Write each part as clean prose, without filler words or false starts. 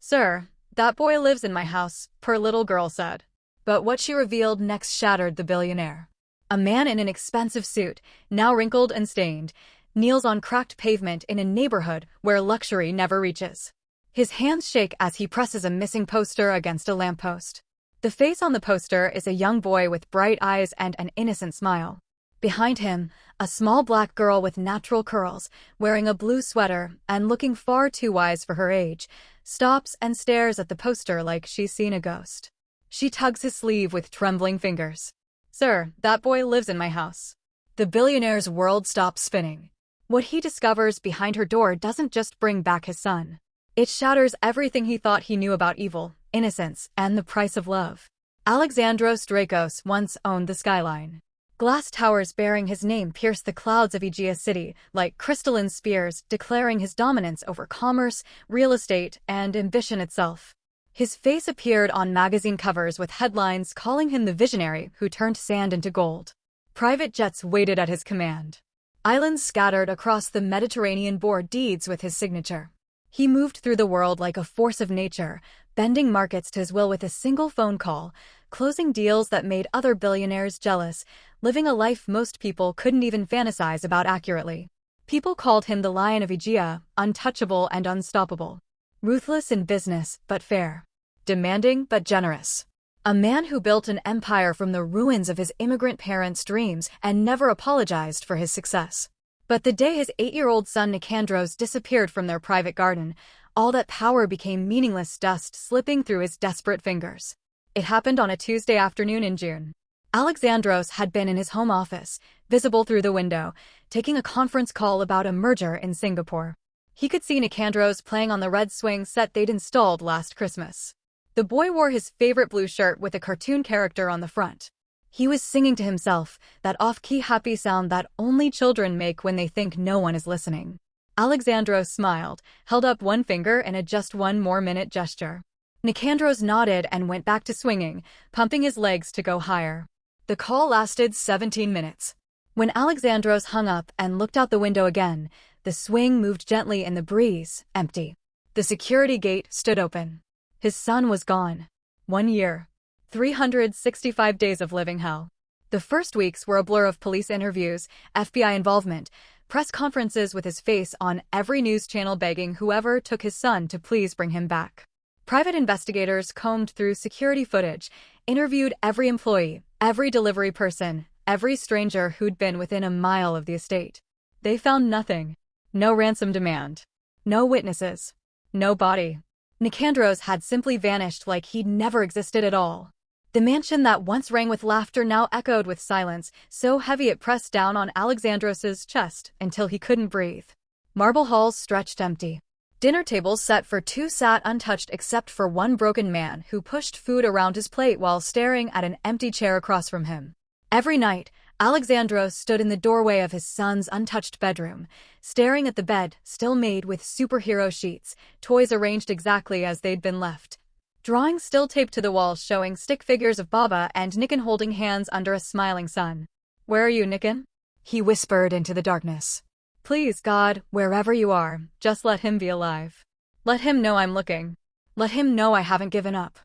"Sir, that boy lives in my house," poor little girl said. But what she revealed next shattered the billionaire. A man in an expensive suit, now wrinkled and stained, kneels on cracked pavement in a neighborhood where luxury never reaches. His hands shake as he presses a missing poster against a lamppost. The face on the poster is a young boy with bright eyes and an innocent smile. Behind him, a small black girl with natural curls, wearing a blue sweater and looking far too wise for her age, stops and stares at the poster like she's seen a ghost. She tugs his sleeve with trembling fingers. "Sir, that boy lives in my house." The billionaire's world stops spinning. What he discovers behind her door doesn't just bring back his son. It shatters everything he thought he knew about evil, innocence, and the price of love. Alexandros Dracos once owned the skyline. Glass towers bearing his name pierced the clouds of Aegea City like crystalline spears, declaring his dominance over commerce, real estate, and ambition itself. His face appeared on magazine covers with headlines calling him the visionary who turned sand into gold. Private jets waited at his command. Islands scattered across the Mediterranean bore deeds with his signature. He moved through the world like a force of nature, bending markets to his will with a single phone call, closing deals that made other billionaires jealous, living a life most people couldn't even fantasize about accurately. People called him the Lion of Aegea, untouchable and unstoppable. Ruthless in business, but fair. Demanding, but generous. A man who built an empire from the ruins of his immigrant parents' dreams and never apologized for his success. But the day his 8-year-old son Nicandros disappeared from their private garden, all that power became meaningless dust slipping through his desperate fingers. It happened on a Tuesday afternoon in June. Alexandros had been in his home office, visible through the window, taking a conference call about a merger in Singapore. He could see Nicandros playing on the red swing set they'd installed last Christmas. The boy wore his favorite blue shirt with a cartoon character on the front. He was singing to himself, that off-key happy sound that only children make when they think no one is listening. Alexandros smiled, held up one finger in a just one more minute gesture. Nicandros nodded and went back to swinging, pumping his legs to go higher. The call lasted 17 minutes. When Alexandros hung up and looked out the window again, the swing moved gently in the breeze, empty. The security gate stood open. His son was gone. 1 year. 365 days of living hell. The first weeks were a blur of police interviews, FBI involvement, press conferences with his face on every news channel begging whoever took his son to please bring him back. Private investigators combed through security footage, interviewed every employee, every delivery person, every stranger who'd been within a mile of the estate. They found nothing. No ransom demand. No witnesses. No body. Nicandros had simply vanished like he'd never existed at all. The mansion that once rang with laughter now echoed with silence, so heavy it pressed down on Alexandros's chest until he couldn't breathe. Marble halls stretched empty. Dinner tables set for two sat untouched except for one broken man who pushed food around his plate while staring at an empty chair across from him. Every night, Alexandros stood in the doorway of his son's untouched bedroom, staring at the bed still made with superhero sheets, toys arranged exactly as they'd been left. Drawings still taped to the walls showing stick figures of Baba and Nikan holding hands under a smiling sun. "Where are you, Nikan?" he whispered into the darkness. "Please, God, wherever you are, just let him be alive. Let him know I'm looking. Let him know I haven't given up."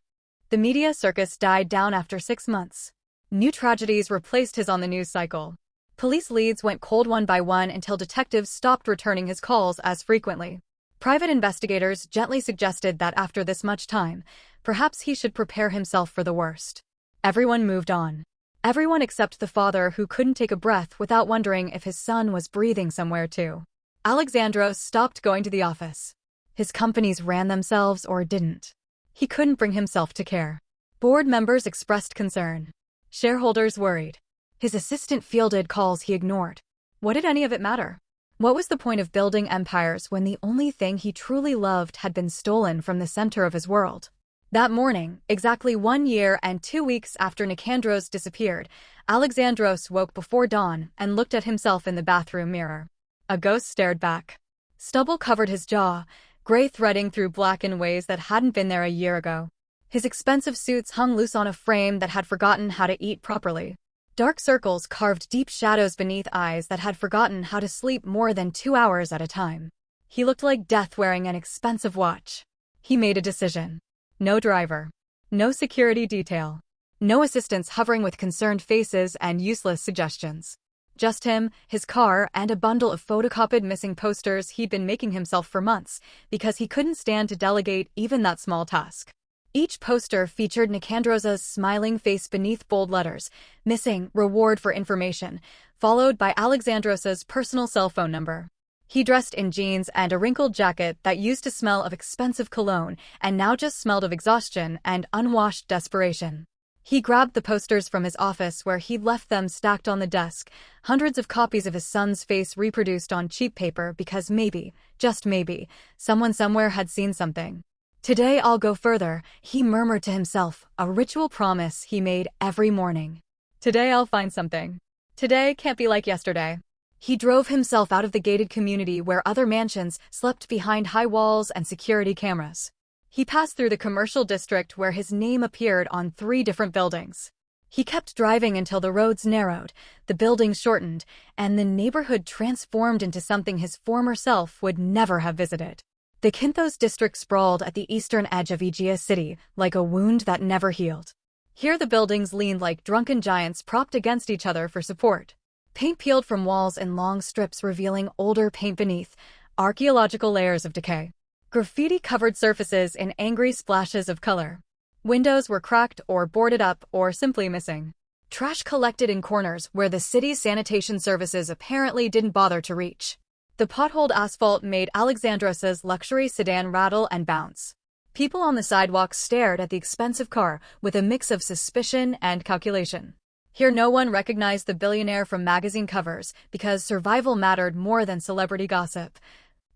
The media circus died down after 6 months. New tragedies replaced his on the news cycle. Police leads went cold one by one until detectives stopped returning his calls as frequently. Private investigators gently suggested that after this much time, perhaps he should prepare himself for the worst. Everyone moved on. Everyone except the father who couldn't take a breath without wondering if his son was breathing somewhere too. Alexandros stopped going to the office. His companies ran themselves or didn't. He couldn't bring himself to care. Board members expressed concern. Shareholders worried. His assistant fielded calls he ignored. What did any of it matter? What was the point of building empires when the only thing he truly loved had been stolen from the center of his world? That morning, exactly 1 year and 2 weeks after Nicandros disappeared, Alexandros woke before dawn and looked at himself in the bathroom mirror. A ghost stared back. Stubble covered his jaw, gray threading through black in ways that hadn't been there a year ago. His expensive suits hung loose on a frame that had forgotten how to eat properly. Dark circles carved deep shadows beneath eyes that had forgotten how to sleep more than 2 hours at a time. He looked like death wearing an expensive watch. He made a decision. No driver. No security detail. No assistants hovering with concerned faces and useless suggestions. Just him, his car, and a bundle of photocopied missing posters he'd been making himself for months, because he couldn't stand to delegate even that small task. Each poster featured Nicandrosa's smiling face beneath bold letters, missing, reward for information, followed by Alexandrosa's personal cell phone number. He dressed in jeans and a wrinkled jacket that used to smell of expensive cologne and now just smelled of exhaustion and unwashed desperation. He grabbed the posters from his office where he'd left them stacked on the desk, hundreds of copies of his son's face reproduced on cheap paper because maybe, just maybe, someone somewhere had seen something. Today I'll go further, he murmured to himself, a ritual promise he made every morning. Today I'll find something. Today can't be like yesterday. He drove himself out of the gated community where other mansions slept behind high walls and security cameras. He passed through the commercial district where his name appeared on 3 different buildings. He kept driving until the roads narrowed, the buildings shortened, and the neighborhood transformed into something his former self would never have visited. The Kinthos district sprawled at the eastern edge of Aegea City, like a wound that never healed. Here the buildings leaned like drunken giants propped against each other for support. Paint peeled from walls in long strips revealing older paint beneath, archaeological layers of decay. Graffiti covered surfaces in angry splashes of color. Windows were cracked or boarded up or simply missing. Trash collected in corners where the city's sanitation services apparently didn't bother to reach. The potholed asphalt made Alexandrosa's luxury sedan rattle and bounce. People on the sidewalk stared at the expensive car with a mix of suspicion and calculation. Here no one recognized the billionaire from magazine covers because survival mattered more than celebrity gossip.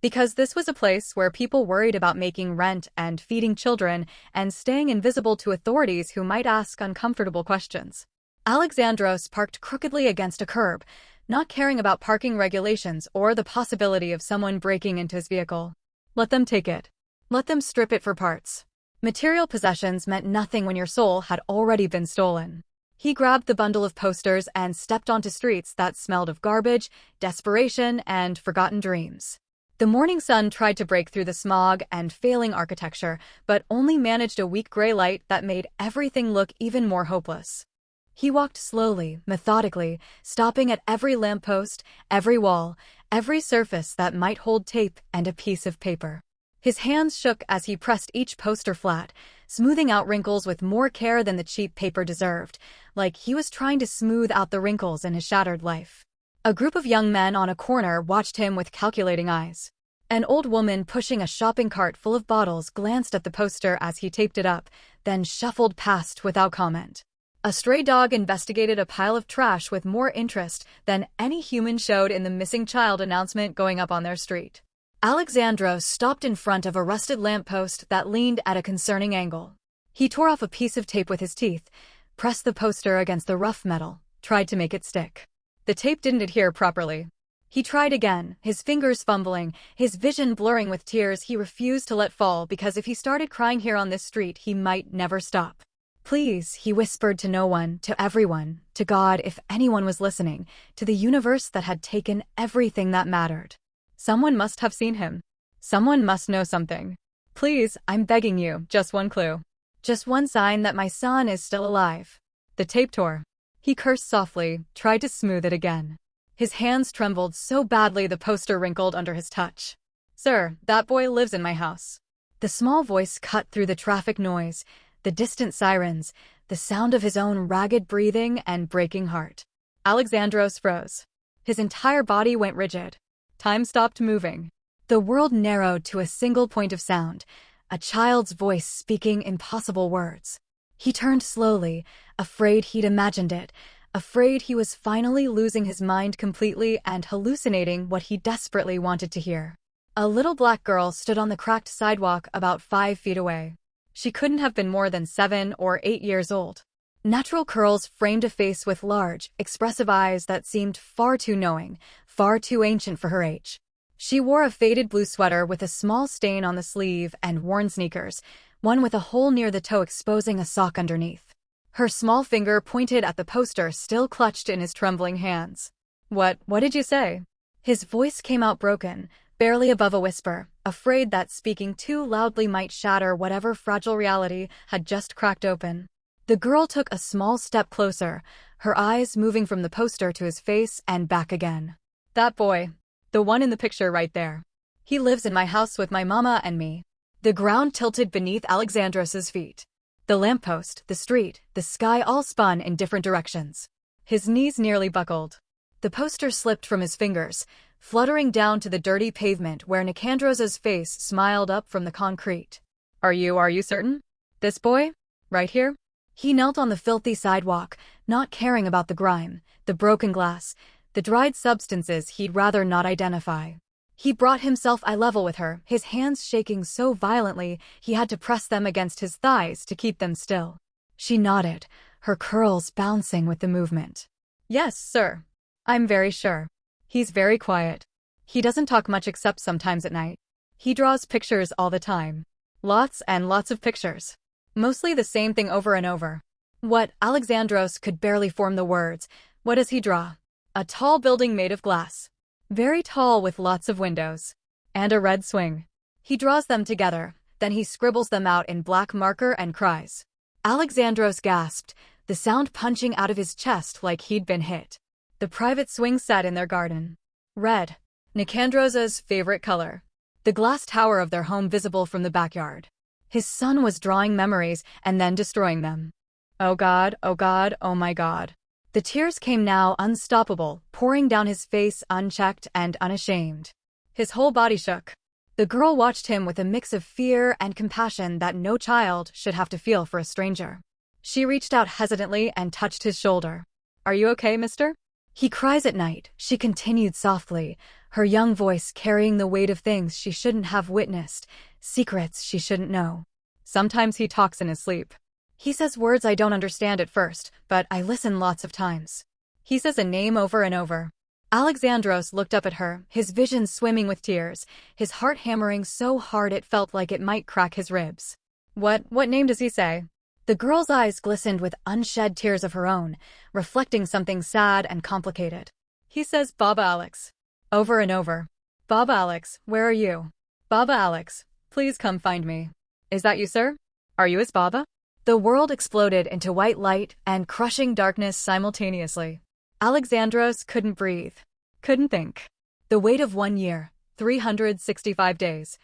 Because this was a place where people worried about making rent and feeding children and staying invisible to authorities who might ask uncomfortable questions. Alexandros parked crookedly against a curb, not caring about parking regulations or the possibility of someone breaking into his vehicle. Let them take it. Let them strip it for parts. Material possessions meant nothing when your soul had already been stolen. He grabbed the bundle of posters and stepped onto streets that smelled of garbage, desperation, and forgotten dreams. The morning sun tried to break through the smog and failing architecture, but only managed a weak gray light that made everything look even more hopeless. He walked slowly, methodically, stopping at every lamppost, every wall, every surface that might hold tape and a piece of paper. His hands shook as he pressed each poster flat, smoothing out wrinkles with more care than the cheap paper deserved, like he was trying to smooth out the wrinkles in his shattered life. A group of young men on a corner watched him with calculating eyes. An old woman pushing a shopping cart full of bottles glanced at the poster as he taped it up, then shuffled past without comment. A stray dog investigated a pile of trash with more interest than any human showed in the missing child announcement going up on their street. Alexandros stopped in front of a rusted lamppost that leaned at a concerning angle. He tore off a piece of tape with his teeth, pressed the poster against the rough metal, tried to make it stick. The tape didn't adhere properly. He tried again, his fingers fumbling, his vision blurring with tears he refused to let fall because if he started crying here on this street he might never stop. Please, he whispered to no one, to everyone, to God if anyone was listening, to the universe that had taken everything that mattered. Someone must have seen him. Someone must know something. Please, I'm begging you, just one clue. Just one sign that my son is still alive. The tape tore. He cursed softly, tried to smooth it again. His hands trembled so badly the poster wrinkled under his touch. Sir, that boy lives in my house. The small voice cut through the traffic noise, the distant sirens, the sound of his own ragged breathing and breaking heart. Alexandros froze. His entire body went rigid. Time stopped moving. The world narrowed to a single point of sound, a child's voice speaking impossible words. He turned slowly, afraid he'd imagined it, afraid he was finally losing his mind completely and hallucinating what he desperately wanted to hear. A little black girl stood on the cracked sidewalk about 5 feet away. She couldn't have been more than 7 or 8 years old. Natural curls framed a face with large, expressive eyes that seemed far too knowing, far too ancient for her age. She wore a faded blue sweater with a small stain on the sleeve and worn sneakers, one with a hole near the toe exposing a sock underneath. Her small finger pointed at the poster still clutched in his trembling hands. What did you say? His voice came out broken, barely above a whisper, afraid that speaking too loudly might shatter whatever fragile reality had just cracked open. The girl took a small step closer, her eyes moving from the poster to his face and back again. That boy. The one in the picture right there. He lives in my house with my mama and me. The ground tilted beneath Alexandros's feet. The lamppost, the street, the sky all spun in different directions. His knees nearly buckled. The poster slipped from his fingers, fluttering down to the dirty pavement where Nicandrosa's face smiled up from the concrete. Are you certain? This boy? Right here? He knelt on the filthy sidewalk, not caring about the grime, the broken glass, the dried substances he'd rather not identify. He brought himself eye level with her, his hands shaking so violently he had to press them against his thighs to keep them still. She nodded, her curls bouncing with the movement. Yes, sir. I'm very sure. He's very quiet. He doesn't talk much except sometimes at night. He draws pictures all the time. Lots and lots of pictures. Mostly the same thing over and over. What? Alexandros could barely form the words. What does he draw? A tall building made of glass. Very tall with lots of windows. And a red swing. He draws them together, then he scribbles them out in black marker and cries. Alexandros gasped, the sound punching out of his chest like he'd been hit. The private swing set in their garden. Red. Nicandrosa's favorite color. The glass tower of their home visible from the backyard. His son was drawing memories and then destroying them. Oh God, oh my God. The tears came now unstoppable, pouring down his face unchecked and unashamed. His whole body shook. The girl watched him with a mix of fear and compassion that no child should have to feel for a stranger. She reached out hesitantly and touched his shoulder. Are you okay, mister? He cries at night, she continued softly, her young voice carrying the weight of things she shouldn't have witnessed, secrets she shouldn't know. Sometimes he talks in his sleep. He says words I don't understand at first, but I listen lots of times. He says a name over and over. Alexandros looked up at her, his vision swimming with tears, his heart hammering so hard it felt like it might crack his ribs. What name does he say? The girl's eyes glistened with unshed tears of her own, reflecting something sad and complicated. He says Baba Alex. Over and over. Baba Alex, where are you? Baba Alex, please come find me. Is that you, sir? Are you his Baba? The world exploded into white light and crushing darkness simultaneously. Alexandros couldn't breathe. Couldn't think. The weight of 1 year, 365 days,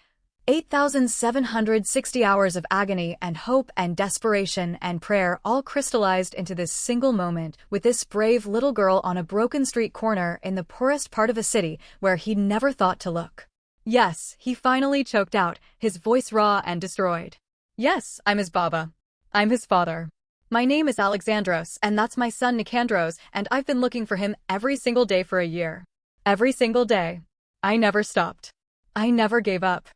8,760 hours of agony and hope and desperation and prayer all crystallized into this single moment with this brave little girl on a broken street corner in the poorest part of a city where he'd never thought to look. Yes, he finally choked out, his voice raw and destroyed. Yes, I'm his Baba. I'm his father. My name is Alexandros, and that's my son Nicandros, and I've been looking for him every single day for a year. Every single day. I never stopped. I never gave up.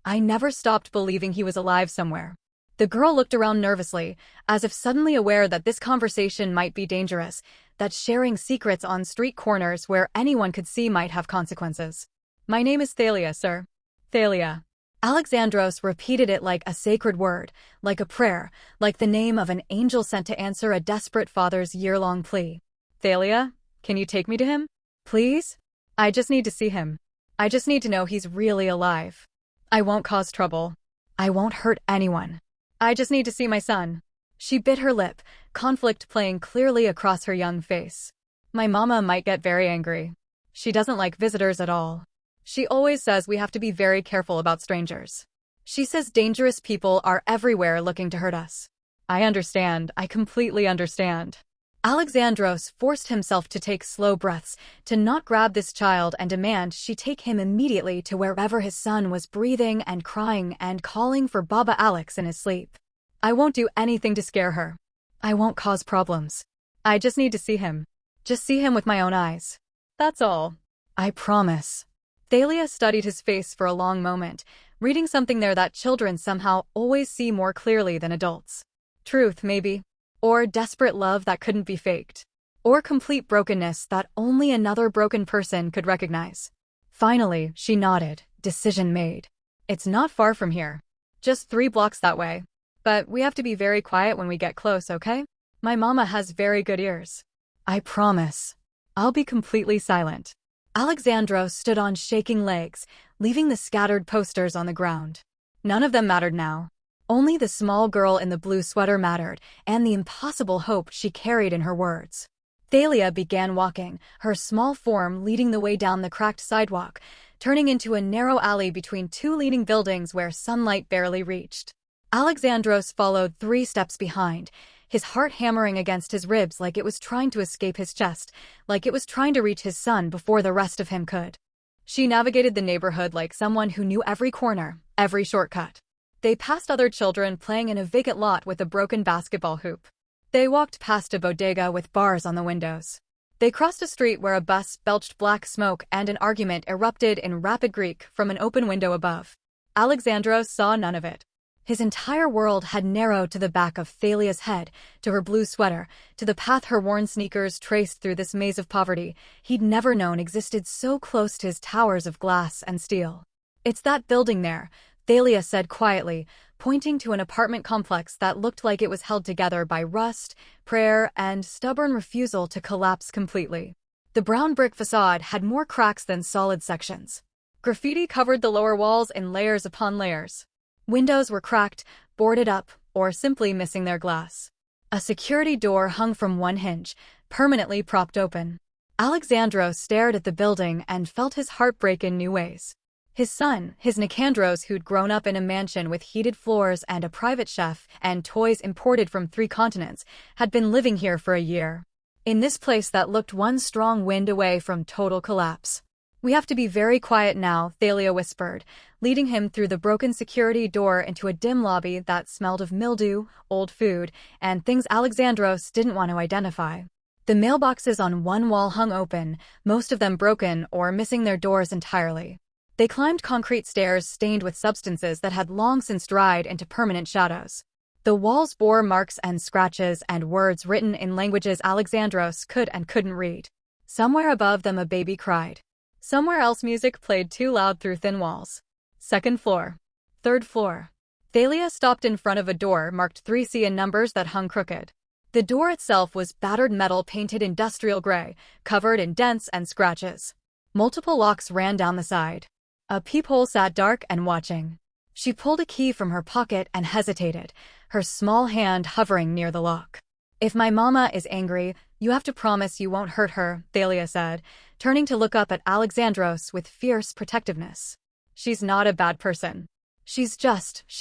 I never stopped believing he was alive somewhere. The girl looked around nervously, as if suddenly aware that this conversation might be dangerous, that sharing secrets on street corners where anyone could see might have consequences. My name is Thalia, sir. Thalia. Alexandros repeated it like a sacred word, like a prayer, like the name of an angel sent to answer a desperate father's year-long plea. Thalia, can you take me to him? Please? I just need to see him. I just need to know he's really alive. I won't cause trouble. I won't hurt anyone. I just need to see my son. She bit her lip, conflict playing clearly across her young face. My mama might get very angry. She doesn't like visitors at all. She always says we have to be very careful about strangers. She says dangerous people are everywhere looking to hurt us. I understand. I completely understand. Alexandros forced himself to take slow breaths, to not grab this child and demand she take him immediately to wherever his son was breathing and crying and calling for Baba Alex in his sleep. I won't do anything to scare her. I won't cause problems. I just need to see him. Just see him with my own eyes. That's all. I promise. Thalia studied his face for a long moment, reading something there that children somehow always see more clearly than adults. Truth, maybe. Or desperate love that couldn't be faked. Or complete brokenness that only another broken person could recognize. Finally, she nodded, decision made. It's not far from here. Just 3 blocks that way. But we have to be very quiet when we get close, okay? My mama has very good ears. I promise. I'll be completely silent. Alexandros stood on shaking legs, leaving the scattered posters on the ground. None of them mattered now. Only the small girl in the blue sweater mattered, and the impossible hope she carried in her words. Thalia began walking, her small form leading the way down the cracked sidewalk, turning into a narrow alley between two leaning buildings where sunlight barely reached. Alexandros followed 3 steps behind, his heart hammering against his ribs like it was trying to escape his chest, like it was trying to reach his son before the rest of him could. She navigated the neighborhood like someone who knew every corner, every shortcut. They passed other children playing in a vacant lot with a broken basketball hoop. They walked past a bodega with bars on the windows. They crossed a street where a bus belched black smoke and an argument erupted in rapid Greek from an open window above. Alexandros saw none of it. His entire world had narrowed to the back of Thalia's head, to her blue sweater, to the path her worn sneakers traced through this maze of poverty he'd never known existed so close to his towers of glass and steel. "It's that building there," Thalia said quietly, pointing to an apartment complex that looked like it was held together by rust, prayer, and stubborn refusal to collapse completely. The brown brick facade had more cracks than solid sections. Graffiti covered the lower walls in layers upon layers. Windows were cracked, boarded up, or simply missing their glass. A security door hung from one hinge, permanently propped open. Alexandros stared at the building and felt his heart break in new ways. His son, his Nicandros, who'd grown up in a mansion with heated floors and a private chef and toys imported from 3 continents, had been living here for a year. In this place that looked one strong wind away from total collapse. "We have to be very quiet now," Thalia whispered, leading him through the broken security door into a dim lobby that smelled of mildew, old food, and things Alexandros didn't want to identify. The mailboxes on one wall hung open, most of them broken or missing their doors entirely. They climbed concrete stairs stained with substances that had long since dried into permanent shadows. The walls bore marks and scratches and words written in languages Alexandros could and couldn't read. Somewhere above them a baby cried. Somewhere else music played too loud through thin walls. 2nd floor. 3rd floor. Thalia stopped in front of a door marked 3C in numbers that hung crooked. The door itself was battered metal painted industrial gray, covered in dents and scratches. Multiple locks ran down the side. A peephole sat dark and watching. She pulled a key from her pocket and hesitated, her small hand hovering near the lock. "If my mama is angry, you have to promise you won't hurt her," Thalia said, turning to look up at Alexandros with fierce protectiveness. "She's not a bad person. She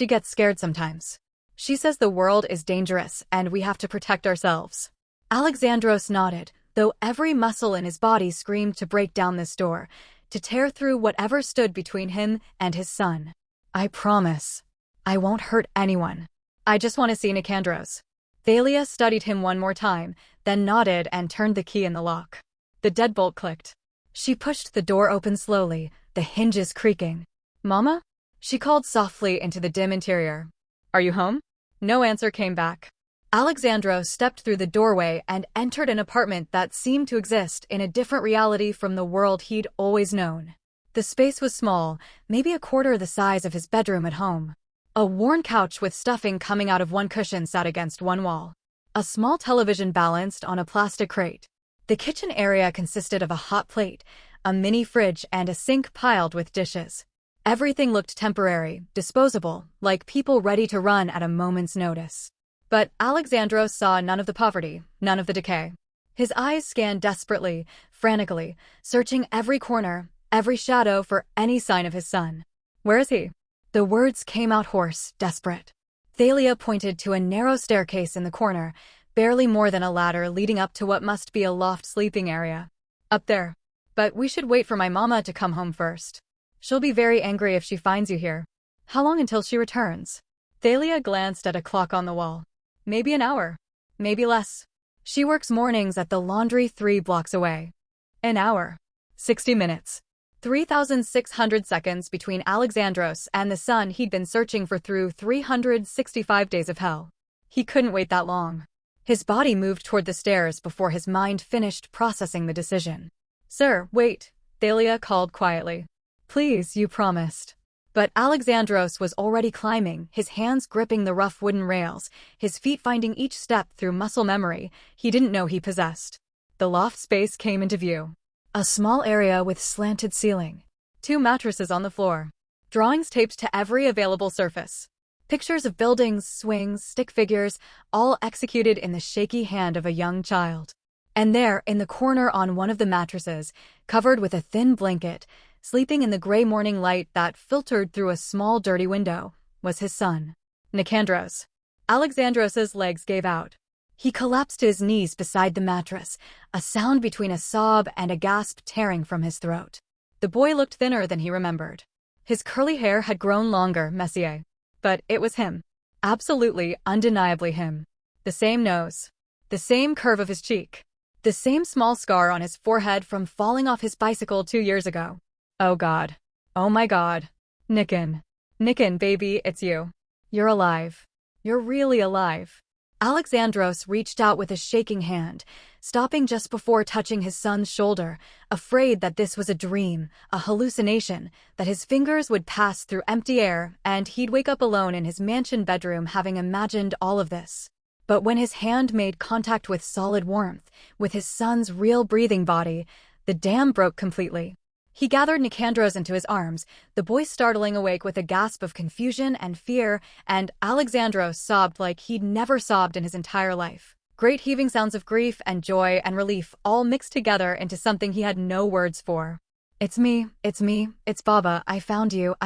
gets scared sometimes. She says the world is dangerous and we have to protect ourselves." Alexandros nodded, though every muscle in his body screamed to break down this door, to tear through whatever stood between him and his son. "I promise. I won't hurt anyone. I just want to see Nicandros." Thalia studied him one more time, then nodded and turned the key in the lock. The deadbolt clicked. She pushed the door open slowly, the hinges creaking. "Mama?" She called softly into the dim interior. "Are you home?" No answer came back. Alexandros stepped through the doorway and entered an apartment that seemed to exist in a different reality from the world he'd always known. The space was small, maybe a quarter the size of his bedroom at home. A worn couch with stuffing coming out of one cushion sat against one wall. A small television balanced on a plastic crate. The kitchen area consisted of a hot plate, a mini fridge, and a sink piled with dishes. Everything looked temporary, disposable, like people ready to run at a moment's notice. But Alexandros saw none of the poverty, none of the decay. His eyes scanned desperately, frantically, searching every corner, every shadow for any sign of his son. "Where is he?" The words came out hoarse, desperate. Thalia pointed to a narrow staircase in the corner, barely more than a ladder leading up to what must be a loft sleeping area. "Up there. But we should wait for my mama to come home first. She'll be very angry if she finds you here." "How long until she returns?" Thalia glanced at a clock on the wall. "Maybe an hour. Maybe less. She works mornings at the laundry 3 blocks away." An hour. 60 minutes. 3,600 seconds between Alexandros and the son he'd been searching for through 365 days of hell. He couldn't wait that long. His body moved toward the stairs before his mind finished processing the decision. "Sir, wait," Thalia called quietly. "Please, you promised." But Alexandros was already climbing, his hands gripping the rough wooden rails, his feet finding each step through muscle memory he didn't know he possessed. The loft space came into view. A small area with slanted ceiling. 2 mattresses on the floor. Drawings taped to every available surface. Pictures of buildings, swings, stick figures, all executed in the shaky hand of a young child. And there, in the corner on one of the mattresses, covered with a thin blanket, sleeping in the gray morning light that filtered through a small dirty window, was his son, Nicandros. Alexandros's legs gave out. He collapsed to his knees beside the mattress, a sound between a sob and a gasp tearing from his throat. The boy looked thinner than he remembered. His curly hair had grown longer, messier. But it was him. Absolutely, undeniably him. The same nose. The same curve of his cheek. The same small scar on his forehead from falling off his bicycle 2 years ago. Oh God. Oh my God. Nikin. Nikin, baby, it's you. You're alive. You're really alive. Alexandros reached out with a shaking hand, stopping just before touching his son's shoulder, afraid that this was a dream, a hallucination, that his fingers would pass through empty air and he'd wake up alone in his mansion bedroom having imagined all of this. But when his hand made contact with solid warmth, with his son's real breathing body, the dam broke completely. He gathered Nicandros into his arms, the boy startling awake with a gasp of confusion and fear, and Alexandros sobbed like he'd never sobbed in his entire life. Great heaving sounds of grief and joy and relief all mixed together into something he had no words for. It's me, it's Baba, I found you,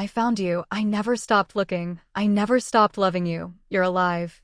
I never stopped looking, I never stopped loving you, you're alive,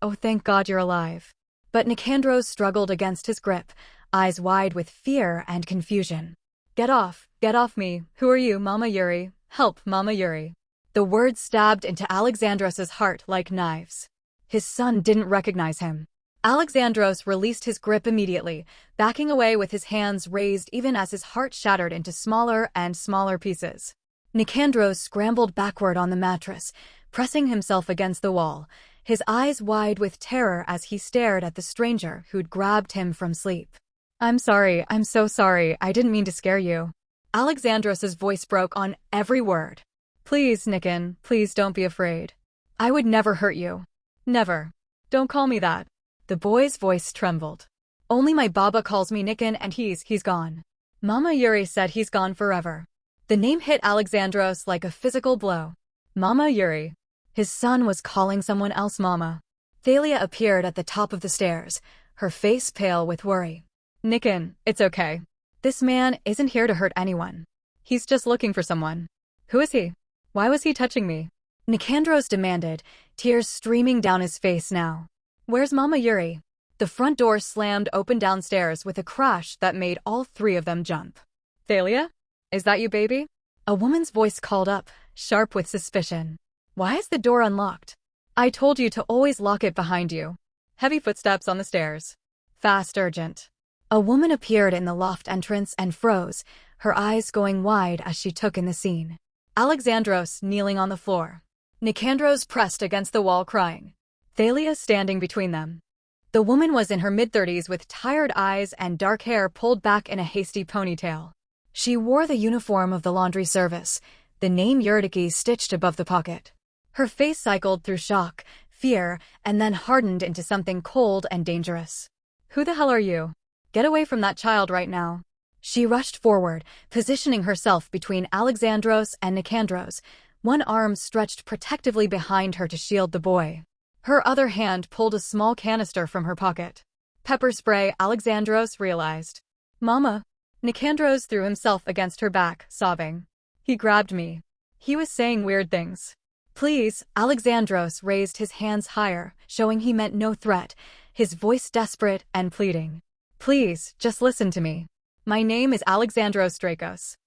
oh thank God you're alive. But Nicandros struggled against his grip, eyes wide with fear and confusion. Get off me, who are you, Mama Yuri, help, Mama Yuri. The words stabbed into Alexandros's heart like knives. His son didn't recognize him. Alexandros released his grip immediately, backing away with his hands raised even as his heart shattered into smaller and smaller pieces. Nicandros scrambled backward on the mattress, pressing himself against the wall, his eyes wide with terror as he stared at the stranger who'd grabbed him from sleep. I'm so sorry, I didn't mean to scare you. Alexandros's voice broke on every word. Please, Nikin, please don't be afraid. I would never hurt you. Never. Don't call me that. The boy's voice trembled. Only my Baba calls me Nikin and he's gone. Mama Yuri said he's gone forever. The name hit Alexandros like a physical blow. Mama Yuri. His son was calling someone else Mama. Thalia appeared at the top of the stairs, her face pale with worry. Nikin, it's okay. This man isn't here to hurt anyone. He's just looking for someone. Who is he? Why was he touching me? Nicandros demanded, tears streaming down his face now. Where's Mama Yuri? The front door slammed open downstairs with a crash that made all 3 of them jump. Thalia? Is that you, baby? A woman's voice called up, sharp with suspicion. Why is the door unlocked? I told you to always lock it behind you. Heavy footsteps on the stairs. Fast, urgent. A woman appeared in the loft entrance and froze, her eyes going wide as she took in the scene. Alexandros kneeling on the floor. Nicandros pressed against the wall crying. Thalia standing between them. The woman was in her mid-30s with tired eyes and dark hair pulled back in a hasty ponytail. She wore the uniform of the laundry service, the name Eurydice stitched above the pocket. Her face cycled through shock, fear, and then hardened into something cold and dangerous. Who the hell are you? Get away from that child right now. She rushed forward, positioning herself between Alexandros and Nicandros, one arm stretched protectively behind her to shield the boy. Her other hand pulled a small canister from her pocket. Pepper spray, Alexandros realized. Mama. Nicandros threw himself against her back, sobbing. He grabbed me. He was saying weird things. Please, Alexandros raised his hands higher, showing he meant no threat, his voice desperate and pleading. Please, just listen to me. My name is Alexandros Dracos.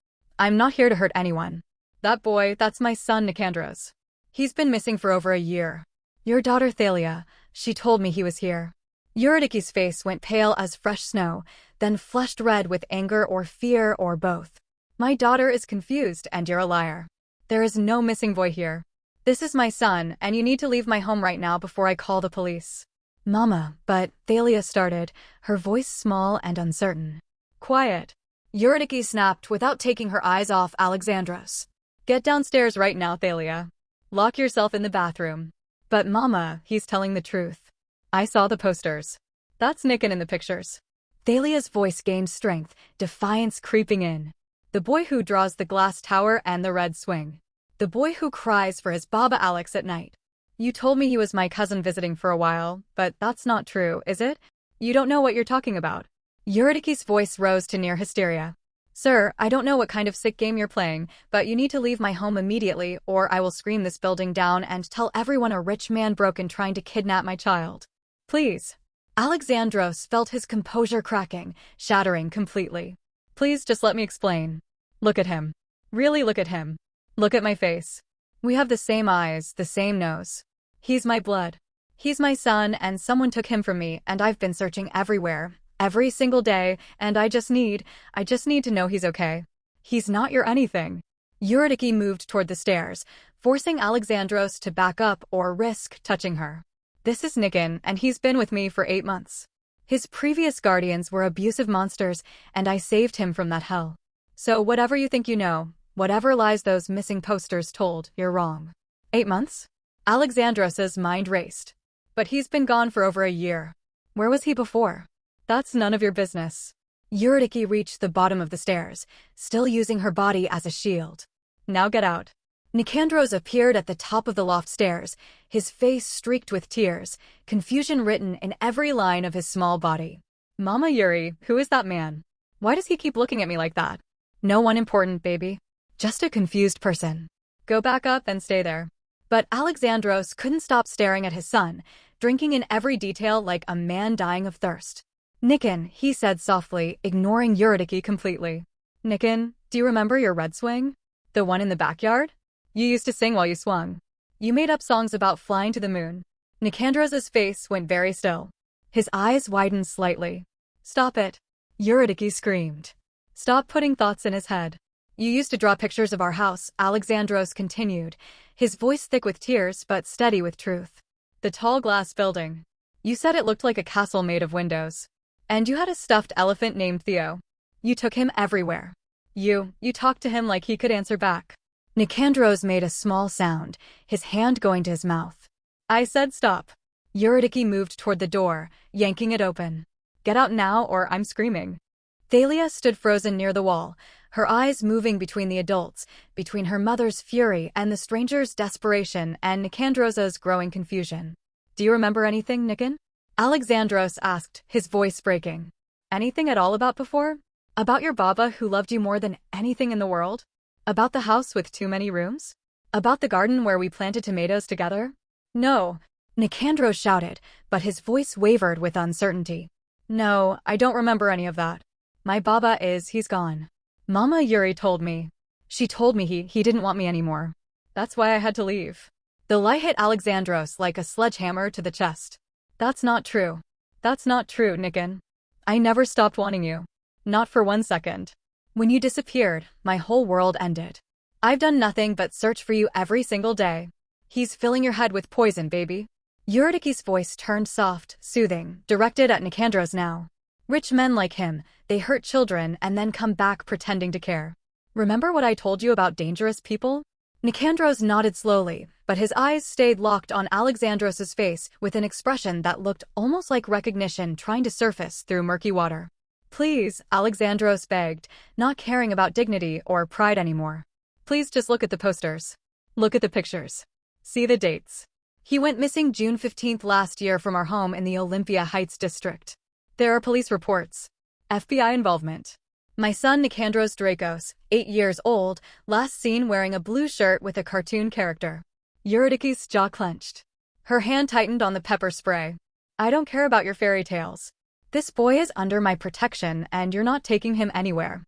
I'm not here to hurt anyone. That boy, that's my son Nicandros. He's been missing for over a year. Your daughter Thalia, she told me he was here. Eurydice's face went pale as fresh snow, then flushed red with anger or fear or both. My daughter is confused and you're a liar. There is no missing boy here. This is my son and you need to leave my home right now before I call the police. Mama, but Thalia started, her voice small and uncertain. Quiet. Eurydice snapped without taking her eyes off Alexandros. Get downstairs right now, Thalia. Lock yourself in the bathroom. But Mama, he's telling the truth. I saw the posters. That's Nikin in the pictures. Thalia's voice gained strength, defiance creeping in. The boy who draws the glass tower and the red swing. The boy who cries for his Baba Alex at night. You told me he was my cousin visiting for a while, but that's not true, is it? You don't know what you're talking about. Eurydice's voice rose to near hysteria. Sir, I don't know what kind of sick game you're playing, but you need to leave my home immediately or I will scream this building down and tell everyone a rich man broke in trying to kidnap my child. Please. Alexandros felt his composure cracking, shattering completely. Please just let me explain. Look at him. Really look at him. Look at my face. We have the same eyes, the same nose. He's my blood. He's my son and someone took him from me and I've been searching everywhere, every single day, and I just need to know he's okay. He's not your anything. Eurydice moved toward the stairs, forcing Alexandros to back up or risk touching her. This is Nikin and he's been with me for 8 months. His previous guardians were abusive monsters and I saved him from that hell. So whatever you think you know, whatever lies those missing posters told, you're wrong. 8 months? Alexandros's mind raced. But he's been gone for over a year. Where was he before? That's none of your business. Eurydice reached the bottom of the stairs, still using her body as a shield. Now get out. Nicandros appeared at the top of the loft stairs, his face streaked with tears, confusion written in every line of his small body. Mama Yuri, who is that man? Why does he keep looking at me like that? No one important, baby. Just a confused person. Go back up and stay there. But Alexandros couldn't stop staring at his son, drinking in every detail like a man dying of thirst. Nikin, he said softly, ignoring Eurydice completely. Nikin, do you remember your red swing? The one in the backyard? You used to sing while you swung. You made up songs about flying to the moon. Nicandros's face went very still. His eyes widened slightly. Stop it. Eurydice screamed. Stop putting thoughts in his head. You used to draw pictures of our house, Alexandros continued, his voice thick with tears but steady with truth. The tall glass building. You said it looked like a castle made of windows. And you had a stuffed elephant named Theo. You took him everywhere. You talked to him like he could answer back. Nicandros made a small sound, his hand going to his mouth. I said stop. Eurydice moved toward the door, yanking it open. Get out now or I'm screaming. Thalia stood frozen near the wall, her eyes moving between the adults, between her mother's fury and the stranger's desperation and Nicandros's growing confusion. Do you remember anything, Nikin? Alexandros asked, his voice breaking. Anything at all about before? About your Baba who loved you more than anything in the world? About the house with too many rooms? About the garden where we planted tomatoes together? No, Nicandros shouted, but his voice wavered with uncertainty. No, I don't remember any of that. My Baba he's gone. Mama Yuri told me. She told me he didn't want me anymore. That's why I had to leave. The light hit Alexandros like a sledgehammer to the chest. That's not true. That's not true, Nikin. I never stopped wanting you. Not for 1 second. When you disappeared, my whole world ended. I've done nothing but search for you every single day. He's filling your head with poison, baby. Eurydice's voice turned soft, soothing, directed at Nicandros now. Rich men like him, they hurt children and then come back pretending to care. Remember what I told you about dangerous people? Nicandros nodded slowly, but his eyes stayed locked on Alexandros's face with an expression that looked almost like recognition trying to surface through murky water. Please, Alexandros begged, not caring about dignity or pride anymore. Please just look at the posters. Look at the pictures. See the dates. He went missing June 15th last year from our home in the Olympia Heights district. There are police reports. FBI involvement. My son Nicandros Dracos, 8 years old, last seen wearing a blue shirt with a cartoon character. Eurydice's jaw clenched. Her hand tightened on the pepper spray. I don't care about your fairy tales. This boy is under my protection and you're not taking him anywhere.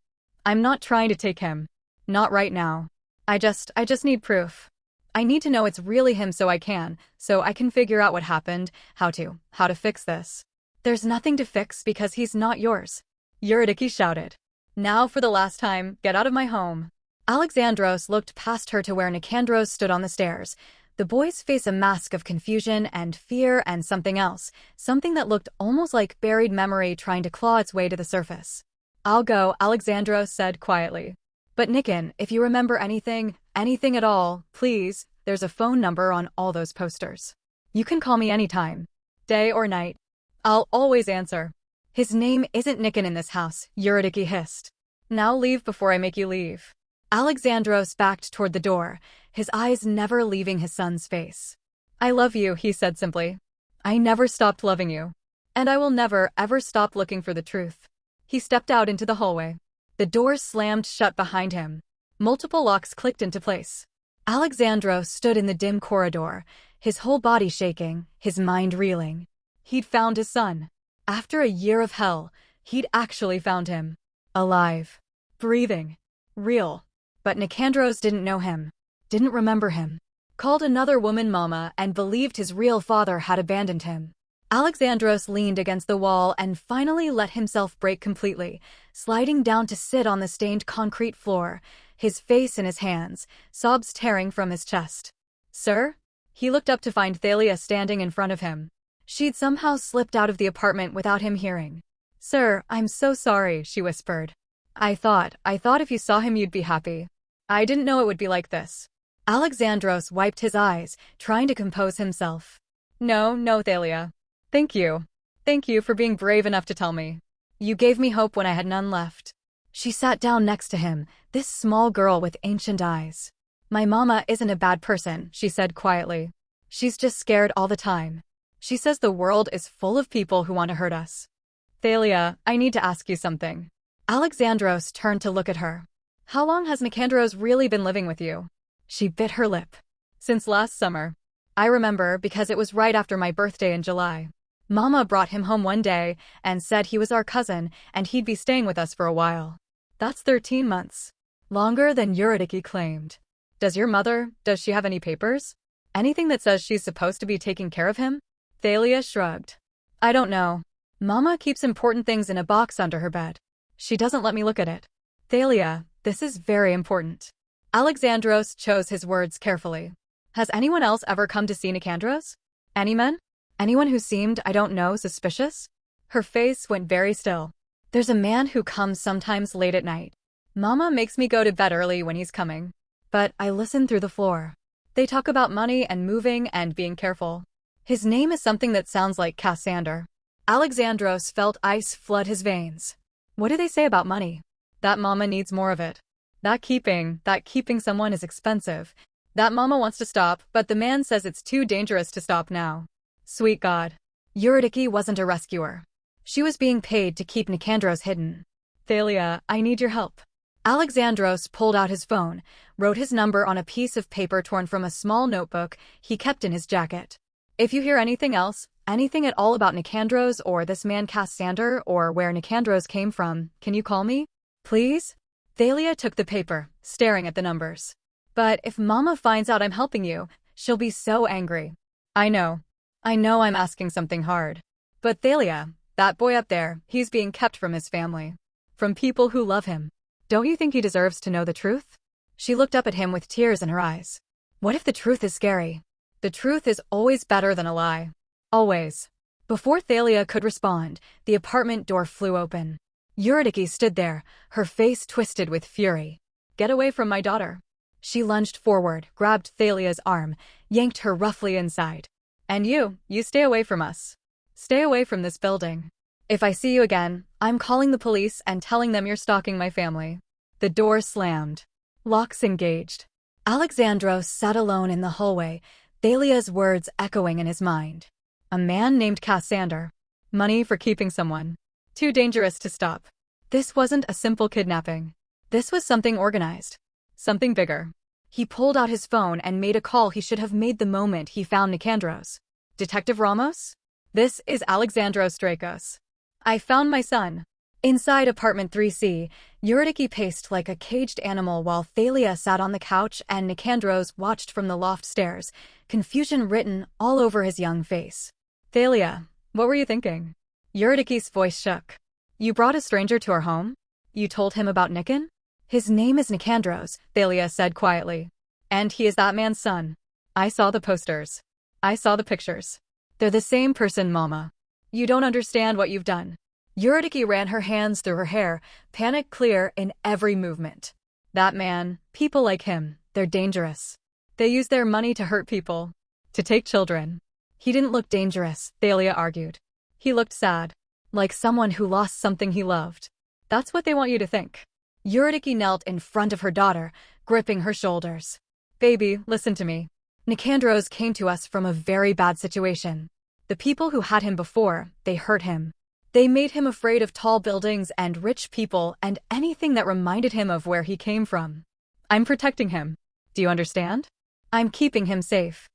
I'm not trying to take him. Not right now. I just need proof. I need to know it's really him so I can figure out what happened, how to fix this. There's nothing to fix because he's not yours. Eurydice shouted. Now for the last time, get out of my home. Alexandros looked past her to where Nicandros stood on the stairs. The boy's face a mask of confusion and fear and something else, something that looked almost like buried memory trying to claw its way to the surface. I'll go, Alexandros said quietly. But Nikin, if you remember anything at all, please, there's a phone number on all those posters. You can call me anytime, day or night. I'll always answer. His name isn't Nikin in this house, Eurydice hissed. Now leave before I make you leave. Alexandros backed toward the door, his eyes never leaving his son's face. I love you, he said simply. I never stopped loving you. And I will never, ever stop looking for the truth. He stepped out into the hallway. The door slammed shut behind him. Multiple locks clicked into place. Alexandros stood in the dim corridor, his whole body shaking, his mind reeling. He'd found his son. After a year of hell, he'd actually found him. Alive. Breathing. Real. But Nicandros didn't know him. Didn't remember him. Called another woman mama and believed his real father had abandoned him. Alexandros leaned against the wall and finally let himself break completely, sliding down to sit on the stained concrete floor, his face in his hands, sobs tearing from his chest. Sir? He looked up to find Thalia standing in front of him. She'd somehow slipped out of the apartment without him hearing. Sir, I'm so sorry, she whispered. I thought if you saw him you'd be happy. I didn't know it would be like this. Alexandros wiped his eyes, trying to compose himself. No, Thalia. Thank you. Thank you for being brave enough to tell me. You gave me hope when I had none left. She sat down next to him, this small girl with ancient eyes. My mama isn't a bad person, she said quietly. She's just scared all the time. She says the world is full of people who want to hurt us. Thalia, I need to ask you something. Alexandros turned to look at her. How long has Nicandros really been living with you? She bit her lip. Since last summer. I remember because it was right after my birthday in July. Mama brought him home one day and said he was our cousin and he'd be staying with us for a while. That's 13 months. Longer than Eurydice claimed. Does she have any papers? Anything that says she's supposed to be taking care of him? Thalia shrugged. I don't know. Mama keeps important things in a box under her bed. She doesn't let me look at it. Thalia, this is very important. Alexandros chose his words carefully. Has anyone else ever come to see Nicandros? Any men? Anyone who seemed, I don't know, suspicious? Her face went very still. There's a man who comes sometimes late at night. Mama makes me go to bed early when he's coming. But I listen through the floor. They talk about money and moving and being careful. His name is something that sounds like Cassander. Alexandros felt ice flood his veins. What do they say about money? That mama needs more of it. That keeping someone is expensive. That mama wants to stop, but the man says it's too dangerous to stop now. Sweet God. Eurydice wasn't a rescuer. She was being paid to keep Nicandros hidden. Thalia, I need your help. Alexandros pulled out his phone, wrote his number on a piece of paper torn from a small notebook he kept in his jacket. If you hear anything else, anything at all about Nicandros or this man Cassander or where Nicandros came from, can you call me? Please? Thalia took the paper, staring at the numbers. But if Mama finds out I'm helping you, she'll be so angry. I know I'm asking something hard. But Thalia, that boy up there, he's being kept from his family. From people who love him. Don't you think he deserves to know the truth? She looked up at him with tears in her eyes. What if the truth is scary? The truth is always better than a lie. Always. Before Thalia could respond, the apartment door flew open. Eurydice stood there, her face twisted with fury. Get away from my daughter. She lunged forward, grabbed Thalia's arm, yanked her roughly inside. And you stay away from us. Stay away from this building. If I see you again, I'm calling the police and telling them you're stalking my family. The door slammed. Locks engaged. Alexandros sat alone in the hallway, Thalia's words echoing in his mind. A man named Cassander. Money for keeping someone. Too dangerous to stop. This wasn't a simple kidnapping. This was something organized. Something bigger. He pulled out his phone and made a call he should have made the moment he found Nicandros. Detective Ramos? This is Alexandros Strakos. I found my son. Inside apartment 3C, Eurydice paced like a caged animal while Thalia sat on the couch and Nicandros watched from the loft stairs, confusion written all over his young face. Thalia, what were you thinking? Eurydice's voice shook. You brought a stranger to our home? You told him about Nikin? His name is Nicandros, Thalia said quietly. And he is that man's son. I saw the posters. I saw the pictures. They're the same person, Mama. You don't understand what you've done. Eurydice ran her hands through her hair, panic clear in every movement. That man, people like him, they're dangerous. They use their money to hurt people. To take children. He didn't look dangerous, Thalia argued. He looked sad. like someone who lost something he loved. That's what they want you to think. Eurydice knelt in front of her daughter, gripping her shoulders. Baby, listen to me. Nicandros came to us from a very bad situation. The people who had him before, they hurt him. They made him afraid of tall buildings and rich people and anything that reminded him of where he came from. I'm protecting him. Do you understand? I'm keeping him safe.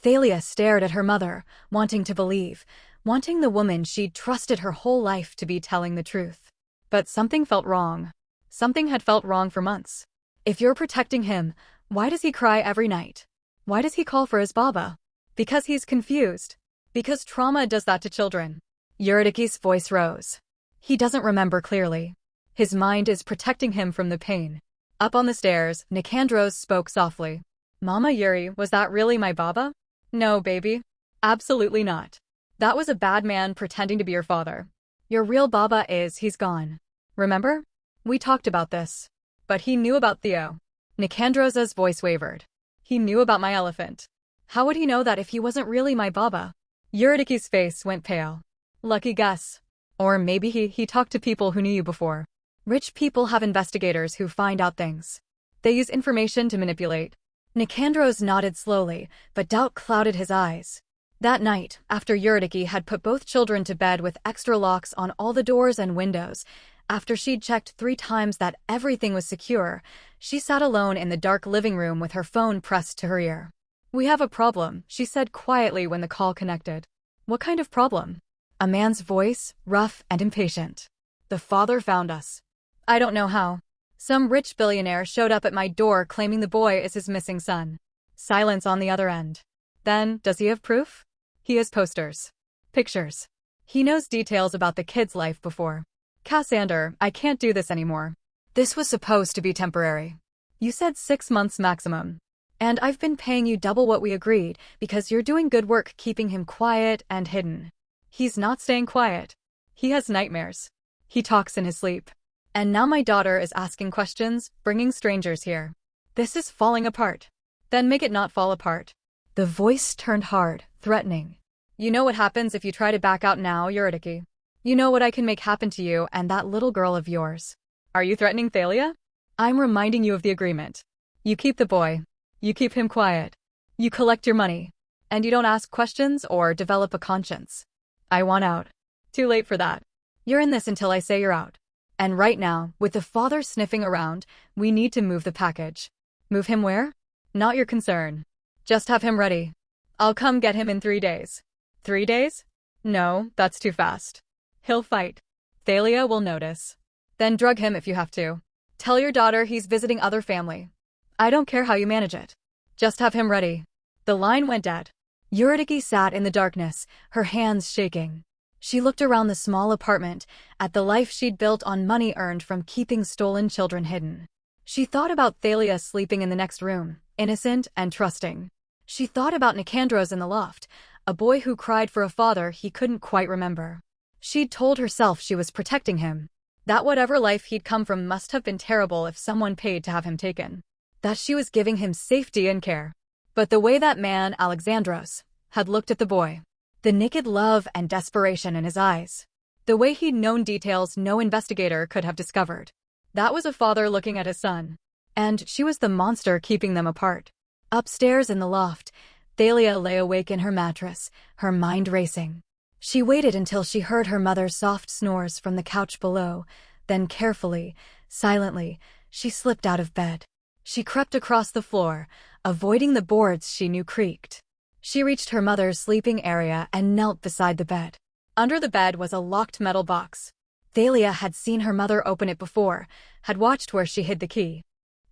Thalia stared at her mother, wanting to believe, wanting the woman she'd trusted her whole life to be telling the truth. But something felt wrong. Something had felt wrong for months. If you're protecting him, why does he cry every night? Why does he call for his baba? Because he's confused. Because trauma does that to children. Eurydice's voice rose. He doesn't remember clearly. His mind is protecting him from the pain. Up on the stairs, Nicandros spoke softly. Mama Yuri, was that really my baba? No, baby. Absolutely not. That was a bad man pretending to be your father. Your real baba he's gone. Remember? We talked about this. But he knew about Theo. Nicandros's voice wavered. He knew about my elephant. How would he know that if he wasn't really my baba? Eurydice's face went pale. Lucky guess. Or maybe he talked to people who knew you before. Rich people have investigators who find out things. They use information to manipulate. Nicandros nodded slowly, but doubt clouded his eyes. That night, after Eurydice had put both children to bed with extra locks on all the doors and windows, after she'd checked 3 times that everything was secure, she sat alone in the dark living room with her phone pressed to her ear. We have a problem, she said quietly when the call connected. What kind of problem? A man's voice, rough and impatient. The father found us. I don't know how. Some rich billionaire showed up at my door claiming the boy is his missing son. Silence on the other end. Then, does he have proof? He has posters. Pictures. He knows details about the kid's life before. Cassander, I can't do this anymore. This was supposed to be temporary. You said 6 months maximum. And I've been paying you double what we agreed because you're doing good work keeping him quiet and hidden. He's not staying quiet. He has nightmares. He talks in his sleep. And now my daughter is asking questions, bringing strangers here. This is falling apart. Then make it not fall apart. The voice turned hard, threatening. You know what happens if you try to back out now, Eurydice. You know what I can make happen to you and that little girl of yours. Are you threatening Thalia? I'm reminding you of the agreement. You keep the boy. You keep him quiet. You collect your money. And you don't ask questions or develop a conscience. I want out. Too late for that. You're in this until I say you're out. And right now, with the father sniffing around, we need to move the package. Move him where? Not your concern. Just have him ready. I'll come get him in 3 days. 3 days? No, that's too fast. He'll fight. Thalia will notice. Then drug him if you have to. Tell your daughter he's visiting other family. I don't care how you manage it. Just have him ready. The line went dead. Eurydice sat in the darkness, her hands shaking. She looked around the small apartment, at the life she'd built on money earned from keeping stolen children hidden. She thought about Thalia sleeping in the next room, innocent and trusting. She thought about Nicandros in the loft, a boy who cried for a father he couldn't quite remember. She'd told herself she was protecting him. That whatever life he'd come from must have been terrible if someone paid to have him taken. That she was giving him safety and care. But the way that man, Alexandros, had looked at the boy, the naked love and desperation in his eyes, the way he'd known details no investigator could have discovered. That was a father looking at his son. And she was the monster keeping them apart. Upstairs in the loft, Thalia lay awake in her mattress, her mind racing. She waited until she heard her mother's soft snores from the couch below, then carefully, silently, she slipped out of bed. She crept across the floor, avoiding the boards she knew creaked. She reached her mother's sleeping area and knelt beside the bed. Under the bed was a locked metal box. Thalia had seen her mother open it before, had watched where she hid the key.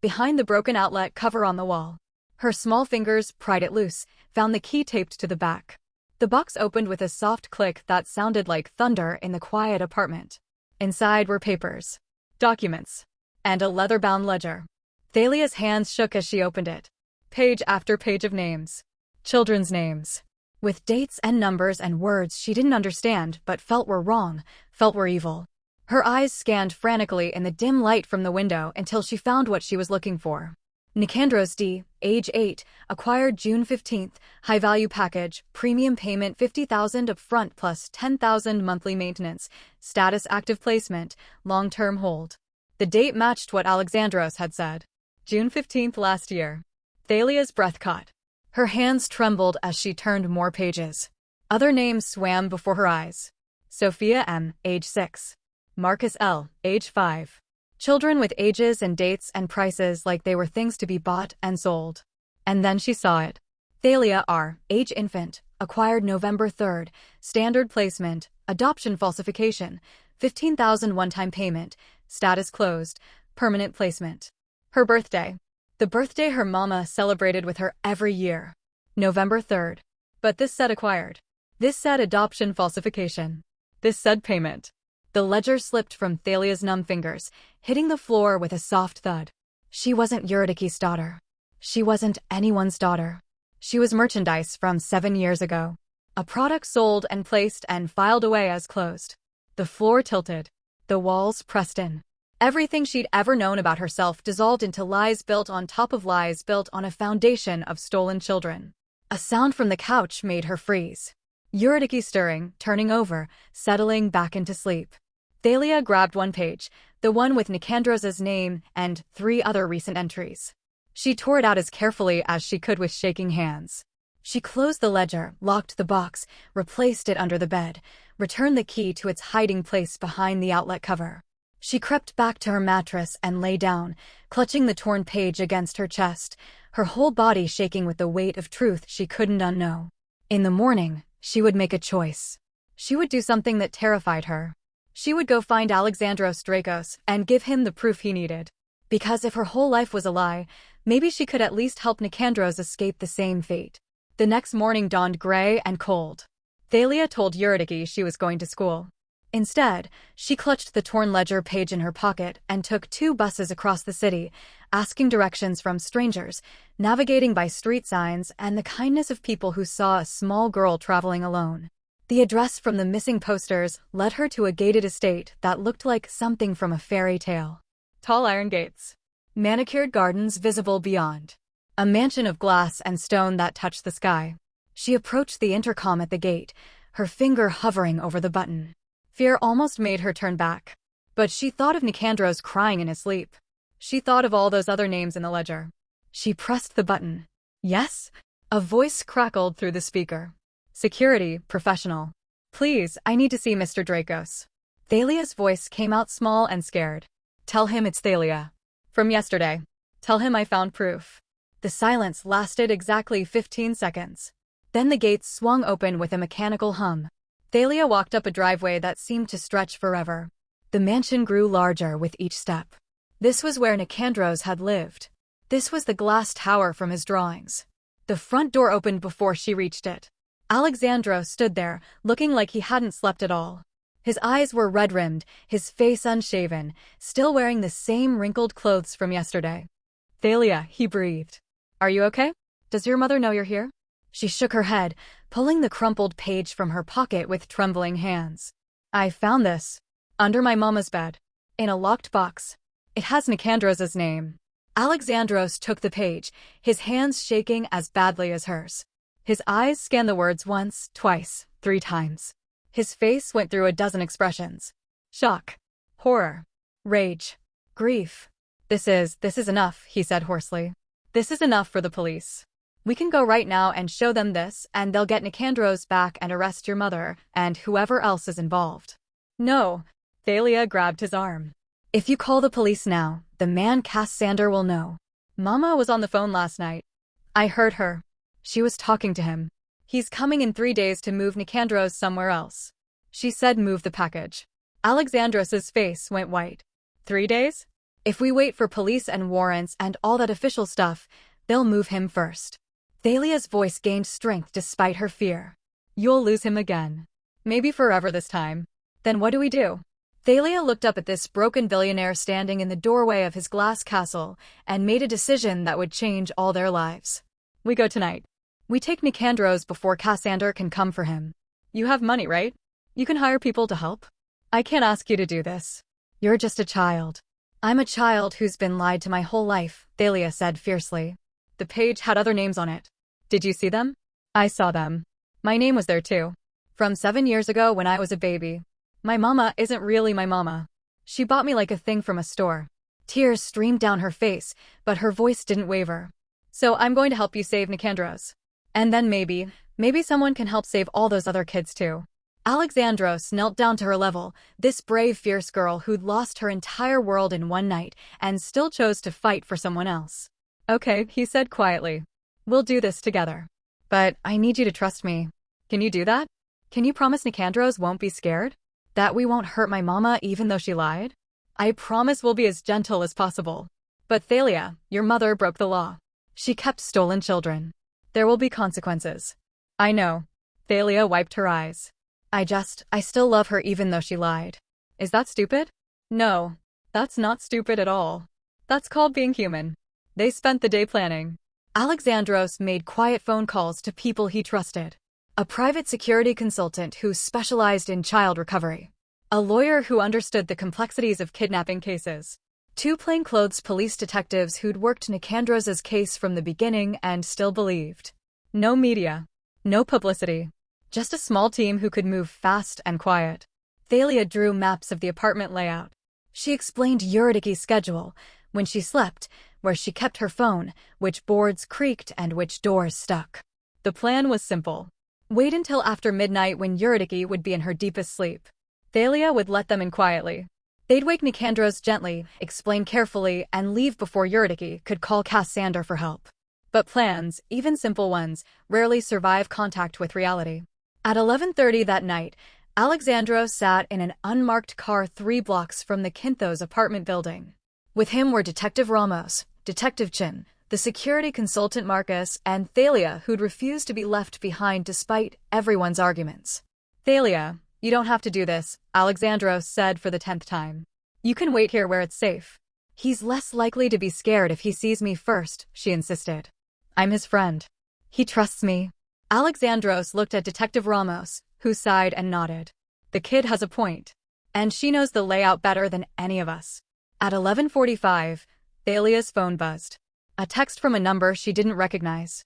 Behind the broken outlet cover on the wall. Her small fingers pried it loose, found the key taped to the back. The box opened with a soft click that sounded like thunder in the quiet apartment. Inside were papers, documents, and a leather-bound ledger. Thalia's hands shook as she opened it. Page after page of names. Children's names. With dates and numbers and words she didn't understand but felt were wrong, felt were evil. Her eyes scanned frantically in the dim light from the window until she found what she was looking for. Nicandros D., age 8, acquired June 15th, high-value package, premium payment 50,000 upfront plus 10,000 monthly maintenance, status active placement, long-term hold. The date matched what Alexandros had said. June 15th last year. Thalia's breath caught. Her hands trembled as she turned more pages. Other names swam before her eyes. Sophia M., age 6. Marcus L., age 5. Children with ages and dates and prices like they were things to be bought and sold. And then she saw it. Thalia R., age infant, acquired November 3rd, standard placement, adoption falsification, 15,000 one-time payment, status closed, permanent placement. Her birthday. The birthday her mama celebrated with her every year. November 3rd. But this said acquired. This said adoption falsification. This said payment. The ledger slipped from Thalia's numb fingers, hitting the floor with a soft thud. She wasn't Eurydice's daughter. She wasn't anyone's daughter. She was merchandise from 7 years ago. A product sold and placed and filed away as closed. The floor tilted. The walls pressed in. Everything she'd ever known about herself dissolved into lies built on top of lies built on a foundation of stolen children. A sound from the couch made her freeze. Eurydice stirring, turning over, settling back into sleep. Thalia grabbed one page, the one with Nicandros's name and 3 other recent entries. She tore it out as carefully as she could with shaking hands. She closed the ledger, locked the box, replaced it under the bed, returned the key to its hiding place behind the outlet cover. She crept back to her mattress and lay down, clutching the torn page against her chest, her whole body shaking with the weight of truth she couldn't unknow. In the morning, she would make a choice. She would do something that terrified her. She would go find Alexandros Dracos and give him the proof he needed. Because if her whole life was a lie, maybe she could at least help Nicandros escape the same fate. The next morning dawned gray and cold. Thalia told Eurydice she was going to school. Instead, she clutched the torn ledger page in her pocket and took 2 buses across the city, asking directions from strangers, navigating by street signs and the kindness of people who saw a small girl traveling alone. The address from the missing posters led her to a gated estate that looked like something from a fairy tale. Tall iron gates. Manicured gardens visible beyond. A mansion of glass and stone that touched the sky. She approached the intercom at the gate, her finger hovering over the button. Fear almost made her turn back. But she thought of Nicandros crying in his sleep. She thought of all those other names in the ledger. She pressed the button. Yes? A voice crackled through the speaker. Security, professional. Please, I need to see Mr. Dracos. Thalia's voice came out small and scared. Tell him it's Thalia. From yesterday. Tell him I found proof. The silence lasted exactly 15 seconds. Then the gates swung open with a mechanical hum. Thalia walked up a driveway that seemed to stretch forever. The mansion grew larger with each step. This was where Nicandros had lived. This was the glass tower from his drawings. The front door opened before she reached it. Alexandros stood there, looking like he hadn't slept at all. His eyes were red-rimmed, his face unshaven, still wearing the same wrinkled clothes from yesterday. Thalia, he breathed. Are you okay? Does your mother know you're here? She shook her head, pulling the crumpled page from her pocket with trembling hands. I found this. Under my mama's bed. In a locked box. It has Nicandros's name. Alexandros took the page, his hands shaking as badly as hers. His eyes scanned the words once, twice, 3 times. His face went through a dozen expressions. Shock. Horror. Rage. Grief. This is enough, he said hoarsely. This is enough for the police. We can go right now and show them this, and they'll get Nicandros back and arrest your mother, and whoever else is involved. No. Thalia grabbed his arm. If you call the police now, the man Cassander will know. Mama was on the phone last night. I heard her. She was talking to him. He's coming in 3 days to move Nicandros somewhere else. She said move the package. Alexandros's face went white. 3 days? If we wait for police and warrants and all that official stuff, they'll move him first. Thalia's voice gained strength despite her fear. You'll lose him again. Maybe forever this time. Then what do we do? Thalia looked up at this broken billionaire standing in the doorway of his glass castle and made a decision that would change all their lives. We go tonight. We take Nicandros before Cassander can come for him. You have money, right? You can hire people to help. I can't ask you to do this. You're just a child. I'm a child who's been lied to my whole life, Thalia said fiercely. The page had other names on it. Did you see them? I saw them. My name was there too. From 7 years ago when I was a baby. My mama isn't really my mama. She bought me like a thing from a store. Tears streamed down her face, but her voice didn't waver. So I'm going to help you save Nicandros. And then maybe someone can help save all those other kids too. Alexandros knelt down to her level, this brave, fierce girl who'd lost her entire world in one night and still chose to fight for someone else. Okay, he said quietly. We'll do this together. But I need you to trust me. Can you do that? Can you promise Nicandros won't be scared? That we won't hurt my mama even though she lied? I promise we'll be as gentle as possible. But Thalia, your mother broke the law. She kept stolen children. There will be consequences. I know. Thalia wiped her eyes. I still love her even though she lied. Is that stupid? No. That's not stupid at all. That's called being human. They spent the day planning. Alexandros made quiet phone calls to people he trusted. A private security consultant who specialized in child recovery. A lawyer who understood the complexities of kidnapping cases. 2 plainclothes police detectives who'd worked Nicandros's case from the beginning and still believed. No media. No publicity. Just a small team who could move fast and quiet. Thalia drew maps of the apartment layout. She explained Eurydice's schedule, when she slept, where she kept her phone, which boards creaked and which doors stuck. The plan was simple. Wait until after midnight when Eurydice would be in her deepest sleep. Thalia would let them in quietly. They'd wake Nicandros gently, explain carefully, and leave before Eurydice could call Cassander for help. But plans, even simple ones, rarely survive contact with reality. At 11:30 that night, Alexandros sat in an unmarked car 3 blocks from the Kinthos apartment building. With him were Detective Ramos, Detective Chin, the security consultant Marcus, and Thalia, who'd refused to be left behind despite everyone's arguments. Thalia, you don't have to do this, Alexandros said for the 10th time. You can wait here where it's safe. He's less likely to be scared if he sees me first, she insisted. I'm his friend. He trusts me. Alexandros looked at Detective Ramos, who sighed and nodded. The kid has a point. And she knows the layout better than any of us. At 11:45, Thalia's phone buzzed. A text from a number she didn't recognize.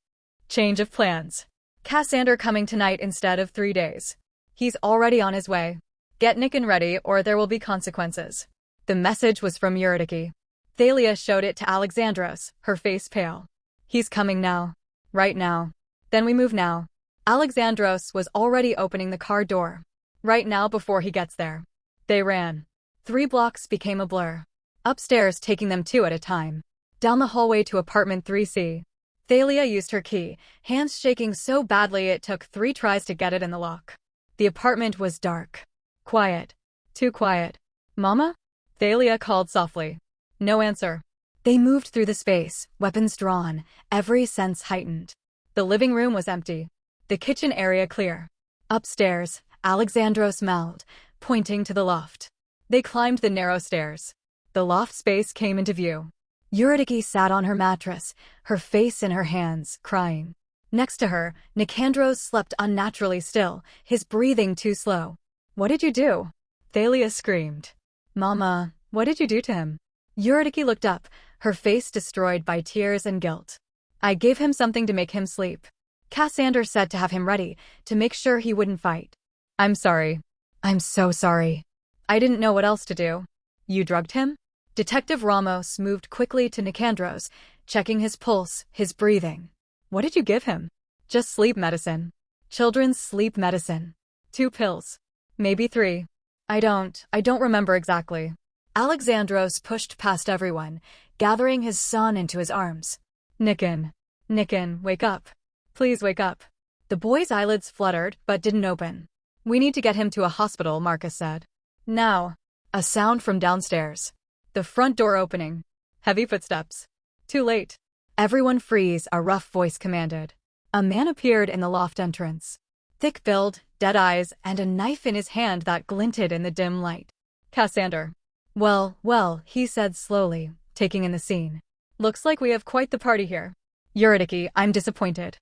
Change of plans. Cassander coming tonight instead of 3 days. He's already on his way. Get Nikan ready or there will be consequences. The message was from Eurydice. Thalia showed it to Alexandros, her face pale. He's coming now. Right now. Then we move now. Alexandros was already opening the car door. Right now before he gets there. They ran. 3 blocks became a blur. Upstairs taking them 2 at a time. Down the hallway to apartment 3C. Thalia used her key, hands shaking so badly it took 3 tries to get it in the lock. The apartment was dark. Quiet. Too quiet. Mama? Thalia called softly. No answer. They moved through the space, weapons drawn, every sense heightened. The living room was empty. The kitchen area clear. Upstairs, Alexandros mouthed, pointing to the loft. They climbed the narrow stairs. The loft space came into view. Eurydice sat on her mattress, her face in her hands, crying. Next to her, Nicandros slept unnaturally still, his breathing too slow. What did you do? Thalia screamed. Mama, what did you do to him? Eurydice looked up, her face destroyed by tears and guilt. I gave him something to make him sleep. Cassander said to have him ready, to make sure he wouldn't fight. I'm sorry. I'm so sorry. I didn't know what else to do. You drugged him? Detective Ramos moved quickly to Nicandros, checking his pulse, his breathing. What did you give him? Just sleep medicine. Children's sleep medicine. 2 pills. Maybe 3. I don't remember exactly. Alexandros pushed past everyone, gathering his son into his arms. Nikan, wake up. Please wake up. The boy's eyelids fluttered, but didn't open. We need to get him to a hospital, Marcus said. Now. A sound from downstairs. The front door opening. Heavy footsteps. Too late. Everyone freeze, a rough voice commanded. A man appeared in the loft entrance. Thick build, dead eyes, and a knife in his hand that glinted in the dim light. Cassander. Well, he said slowly, taking in the scene. Looks like we have quite the party here. Eurydice, I'm disappointed.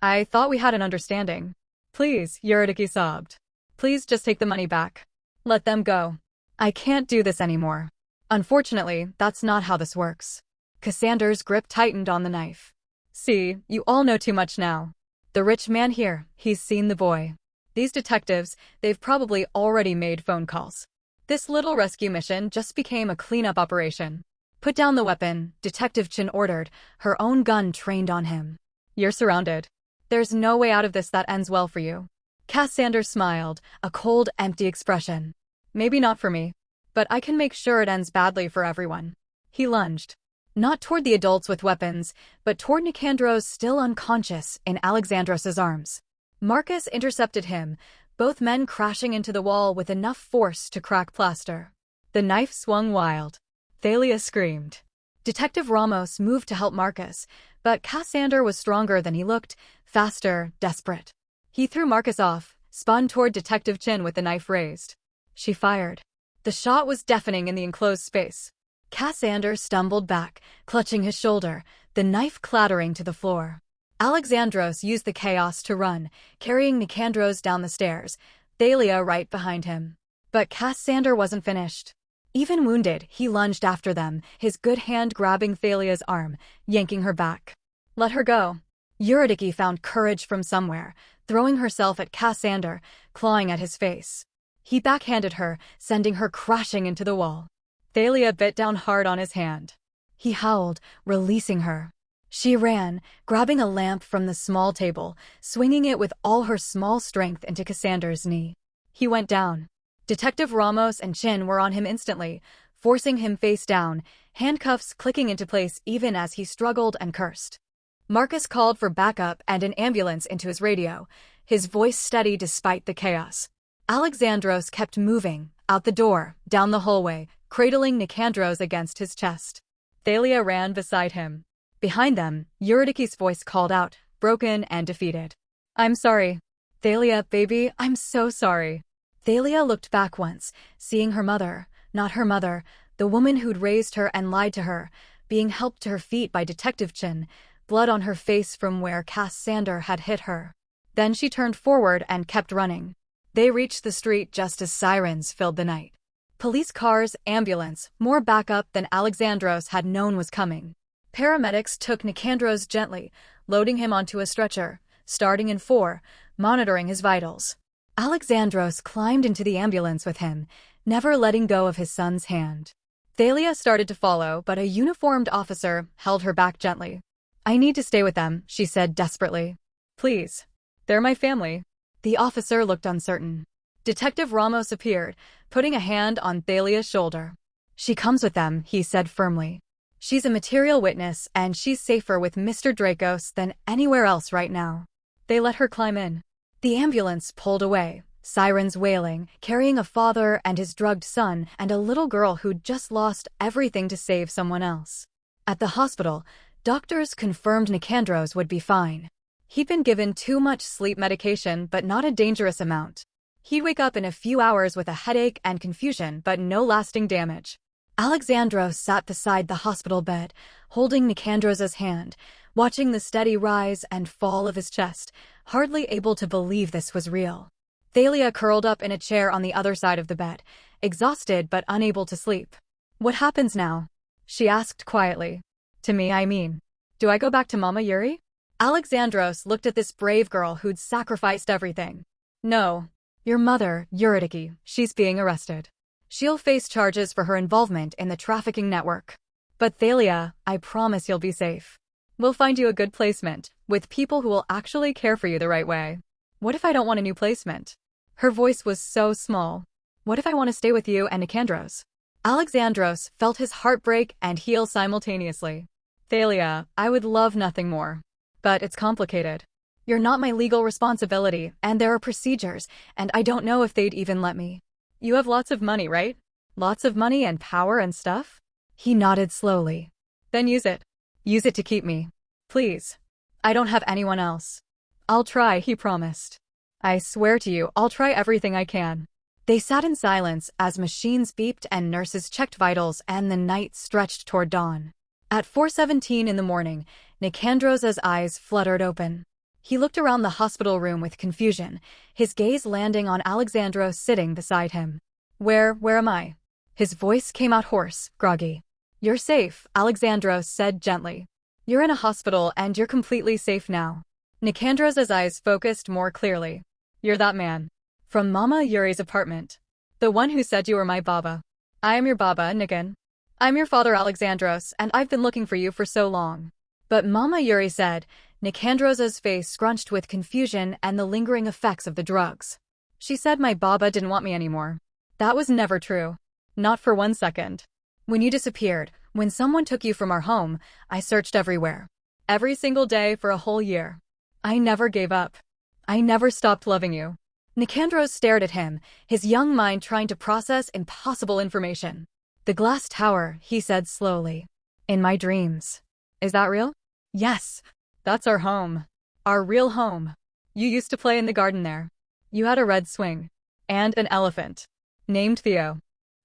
I thought we had an understanding. Please, Eurydice sobbed. Please just take the money back. Let them go. I can't do this anymore. Unfortunately, that's not how this works. Cassander's grip tightened on the knife. See, you all know too much now. The rich man here, he's seen the boy. These detectives, they've probably already made phone calls. This little rescue mission just became a cleanup operation. Put down the weapon, Detective Chin ordered, her own gun trained on him. You're surrounded. There's no way out of this that ends well for you. Cassander smiled, a cold, empty expression. Maybe not for me, but I can make sure it ends badly for everyone. He lunged. Not toward the adults with weapons, but toward Nicandros still unconscious in Alexandros' arms. Marcus intercepted him, both men crashing into the wall with enough force to crack plaster. The knife swung wild. Thalia screamed. Detective Ramos moved to help Marcus, but Cassander was stronger than he looked, faster, desperate. He threw Marcus off, spun toward Detective Chin with the knife raised. She fired. The shot was deafening in the enclosed space. Cassander stumbled back, clutching his shoulder, the knife clattering to the floor. Alexandros used the chaos to run, carrying Nicandros down the stairs, Thalia right behind him. But Cassander wasn't finished. Even wounded, he lunged after them, his good hand grabbing Thalia's arm, yanking her back. Let her go. Eurydice found courage from somewhere, throwing herself at Cassander, clawing at his face. He backhanded her, sending her crashing into the wall. Thalia bit down hard on his hand. He howled, releasing her. She ran, grabbing a lamp from the small table, swinging it with all her small strength into Cassander's knee. He went down. Detective Ramos and Chin were on him instantly, forcing him face down, handcuffs clicking into place even as he struggled and cursed. Marcus called for backup and an ambulance into his radio, his voice steady despite the chaos. Alexandros kept moving, out the door, down the hallway, cradling Nicandros against his chest. Thalia ran beside him. Behind them, Eurydice's voice called out, broken and defeated. I'm sorry. Thalia, baby, I'm so sorry. Thalia looked back once, seeing her mother, not her mother, the woman who'd raised her and lied to her, being helped to her feet by Detective Chin, blood on her face from where Cassander had hit her. Then she turned forward and kept running. They reached the street just as sirens filled the night. Police cars, ambulance, more backup than Alexandros had known was coming. Paramedics took Nicandros gently, loading him onto a stretcher, starting in 4, monitoring his vitals. Alexandros climbed into the ambulance with him, never letting go of his son's hand. Thalia started to follow, but a uniformed officer held her back gently. I need to stay with them, she said desperately. Please. They're my family. The officer looked uncertain. Detective Ramos appeared, putting a hand on Thalia's shoulder. She comes with them, he said firmly. She's a material witness, and she's safer with Mr. Dracos than anywhere else right now. They let her climb in. The ambulance pulled away, sirens wailing, carrying a father and his drugged son and a little girl who'd just lost everything to save someone else. At the hospital, doctors confirmed Nicandros would be fine. He'd been given too much sleep medication, but not a dangerous amount. He'd wake up in a few hours with a headache and confusion, but no lasting damage. Alexandros sat beside the hospital bed, holding Nicandros' hand, watching the steady rise and fall of his chest, hardly able to believe this was real. Thalia curled up in a chair on the other side of the bed, exhausted but unable to sleep. What happens now? She asked quietly. To me, I mean. Do I go back to Mama Yuri? Alexandros looked at this brave girl who'd sacrificed everything. No. Your mother, Eurydice, she's being arrested. She'll face charges for her involvement in the trafficking network. But Thalia, I promise you'll be safe. We'll find you a good placement, with people who will actually care for you the right way. What if I don't want a new placement? Her voice was so small. What if I want to stay with you and Nicandros? Alexandros felt his heart break and heal simultaneously. Thalia, I would love nothing more. But it's complicated. You're not my legal responsibility, and there are procedures, and I don't know if they'd even let me. You have lots of money, right? Lots of money and power and stuff? He nodded slowly. Then use it. Use it to keep me. Please. I don't have anyone else. I'll try, he promised. I swear to you, I'll try everything I can. They sat in silence as machines beeped and nurses checked vitals and the night stretched toward dawn. At 4:17 in the morning, Nicandros' eyes fluttered open. He looked around the hospital room with confusion, his gaze landing on Alexandros sitting beside him. Where am I? His voice came out hoarse, groggy. "You're safe," Alexandros said gently. "You're in a hospital and you're completely safe now." Nicandros' eyes focused more clearly. "You're that man. From Mama Yuri's apartment. The one who said you were my baba." "I am your baba, Nikan. I'm your father Alexandros, and I've been looking for you for so long." "But Mama Yuri said," Nicandros' face scrunched with confusion and the lingering effects of the drugs. "She said my baba didn't want me anymore." "That was never true. Not for 1 second. When you disappeared, when someone took you from our home, I searched everywhere. Every single day for a whole year. I never gave up. I never stopped loving you." Nicandros stared at him, his young mind trying to process impossible information. "The glass tower," he said slowly. "In my dreams. Is that real?" "Yes. That's our home. Our real home. You used to play in the garden there. You had a red swing. And an elephant. Named Theo."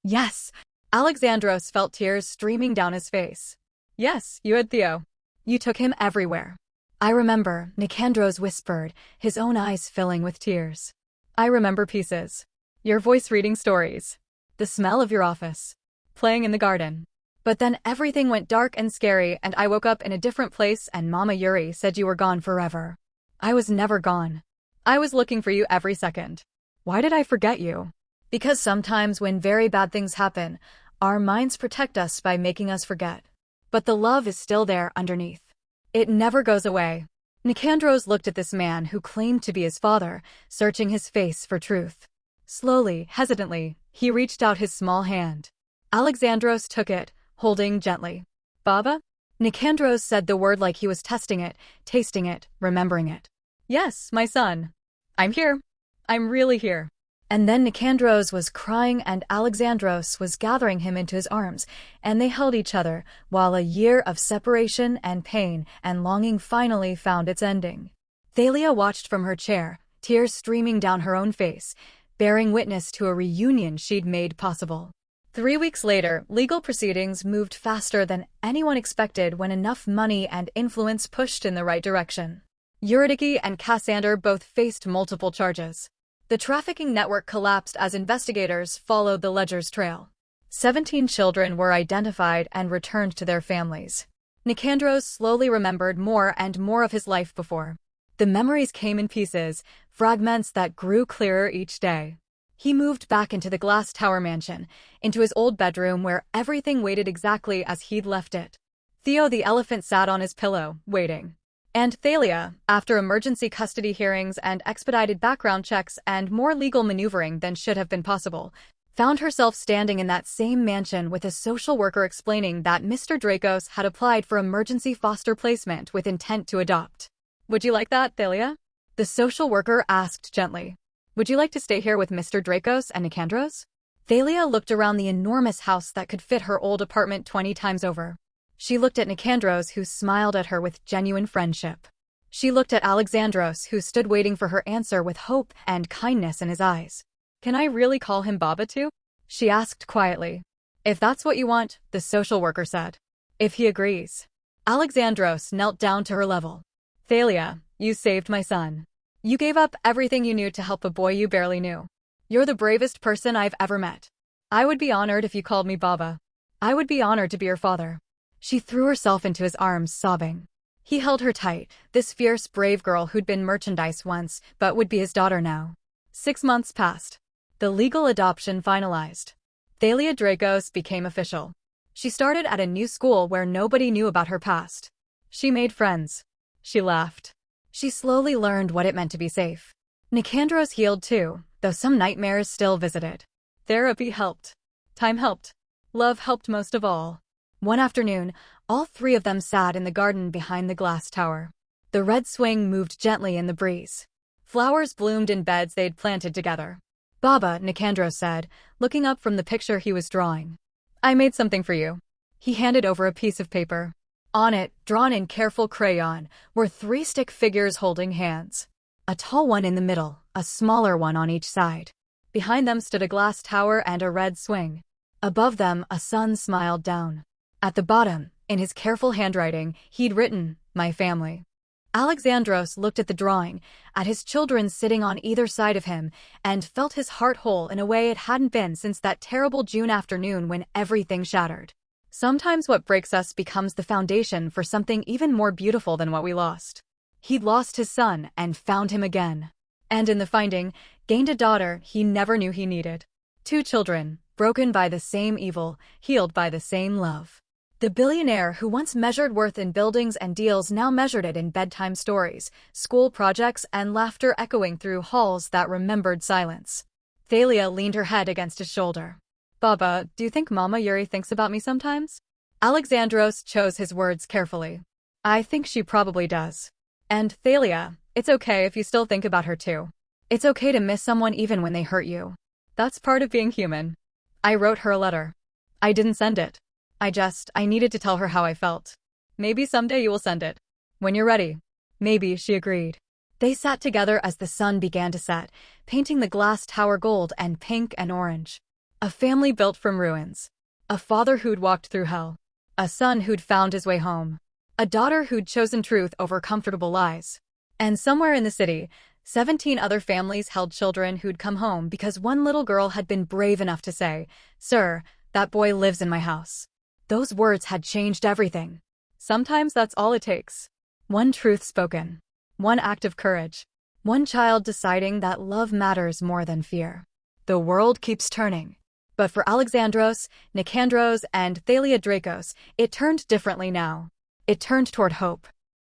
"Yes." Alexandros felt tears streaming down his face. "Yes, you had Theo. You took him everywhere." "I remember," Nicandros whispered, his own eyes filling with tears. "I remember pieces. Your voice reading stories. The smell of your office. Playing in the garden. But then everything went dark and scary and I woke up in a different place and Mama Yuri said you were gone forever. I was never gone. I was looking for you every second. Why did I forget you? Because sometimes when very bad things happen, our minds protect us by making us forget. But the love is still there underneath. It never goes away." Nicandros looked at this man who claimed to be his father, searching his face for truth. Slowly, hesitantly, he reached out his small hand. Alexandros took it, holding gently. "Baba?" Nicandros said the word like he was testing it, tasting it, remembering it. "Yes, my son. I'm here. I'm really here." And then Nicandros was crying and Alexandros was gathering him into his arms, and they held each other, while a year of separation and pain and longing finally found its ending. Thalia watched from her chair, tears streaming down her own face, bearing witness to a reunion she'd made possible. 3 weeks later, legal proceedings moved faster than anyone expected when enough money and influence pushed in the right direction. Eurydice and Cassander both faced multiple charges. The trafficking network collapsed as investigators followed the ledger's trail. 17 children were identified and returned to their families. Nicandros slowly remembered more and more of his life before. The memories came in pieces, fragments that grew clearer each day. He moved back into the glass tower mansion, into his old bedroom where everything waited exactly as he'd left it. Theo the elephant sat on his pillow, waiting. And Thalia, after emergency custody hearings and expedited background checks and more legal maneuvering than should have been possible, found herself standing in that same mansion with a social worker explaining that Mr. Dracos had applied for emergency foster placement with intent to adopt. "Would you like that, Thalia?" The social worker asked gently. "Would you like to stay here with Mr. Dracos and Nicandros?" Thalia looked around the enormous house that could fit her old apartment 20 times over. She looked at Nicandros, who smiled at her with genuine friendship. She looked at Alexandros, who stood waiting for her answer with hope and kindness in his eyes. "Can I really call him Baba too?" she asked quietly. "If that's what you want," the social worker said. "If he agrees." Alexandros knelt down to her level. "Thalia, you saved my son. You gave up everything you knew to help a boy you barely knew. You're the bravest person I've ever met. I would be honored if you called me Baba. I would be honored to be your father." She threw herself into his arms, sobbing. He held her tight, this fierce, brave girl who'd been merchandise once, but would be his daughter now. 6 months passed. The legal adoption finalized. Thalia Dracos became official. She started at a new school where nobody knew about her past. She made friends. She laughed. She slowly learned what it meant to be safe. Nicandros healed too, though some nightmares still visited. Therapy helped. Time helped. Love helped most of all. One afternoon, all 3 of them sat in the garden behind the glass tower. The red swing moved gently in the breeze. Flowers bloomed in beds they'd planted together. "Baba," Nicandros said, looking up from the picture he was drawing. "I made something for you." He handed over a piece of paper. On it, drawn in careful crayon, were 3 stick figures holding hands. A tall one in the middle, a smaller one on each side. Behind them stood a glass tower and a red swing. Above them, a sun smiled down. At the bottom, in his careful handwriting, he'd written, "My family." Alexandros looked at the drawing, at his children sitting on either side of him, and felt his heart whole in a way it hadn't been since that terrible June afternoon when everything shattered. Sometimes what breaks us becomes the foundation for something even more beautiful than what we lost. He'd lost his son and found him again. And in the finding, gained a daughter he never knew he needed. 2 children, broken by the same evil, healed by the same love. The billionaire who once measured worth in buildings and deals now measured it in bedtime stories, school projects, and laughter echoing through halls that remembered silence. Thalia leaned her head against his shoulder. Baba, do you think Mama Yuri thinks about me sometimes? Alexandros chose his words carefully. I think she probably does. And Thalia, it's okay if you still think about her too. It's okay to miss someone even when they hurt you. That's part of being human. I wrote her a letter. I didn't send it. I needed to tell her how I felt. Maybe someday you will send it. When you're ready. Maybe, she agreed. They sat together as the sun began to set, painting the glass tower gold and pink and orange. A family built from ruins. A father who'd walked through hell. A son who'd found his way home. A daughter who'd chosen truth over comfortable lies. And somewhere in the city, 17 other families held children who'd come home because one little girl had been brave enough to say, "Sir, that boy lives in my house." Those words had changed everything. Sometimes that's all it takes. One truth spoken. One act of courage. One child deciding that love matters more than fear. The world keeps turning. But for Alexandros, Nicandros, and Thalia Dracos, it turned differently now. It turned toward hope.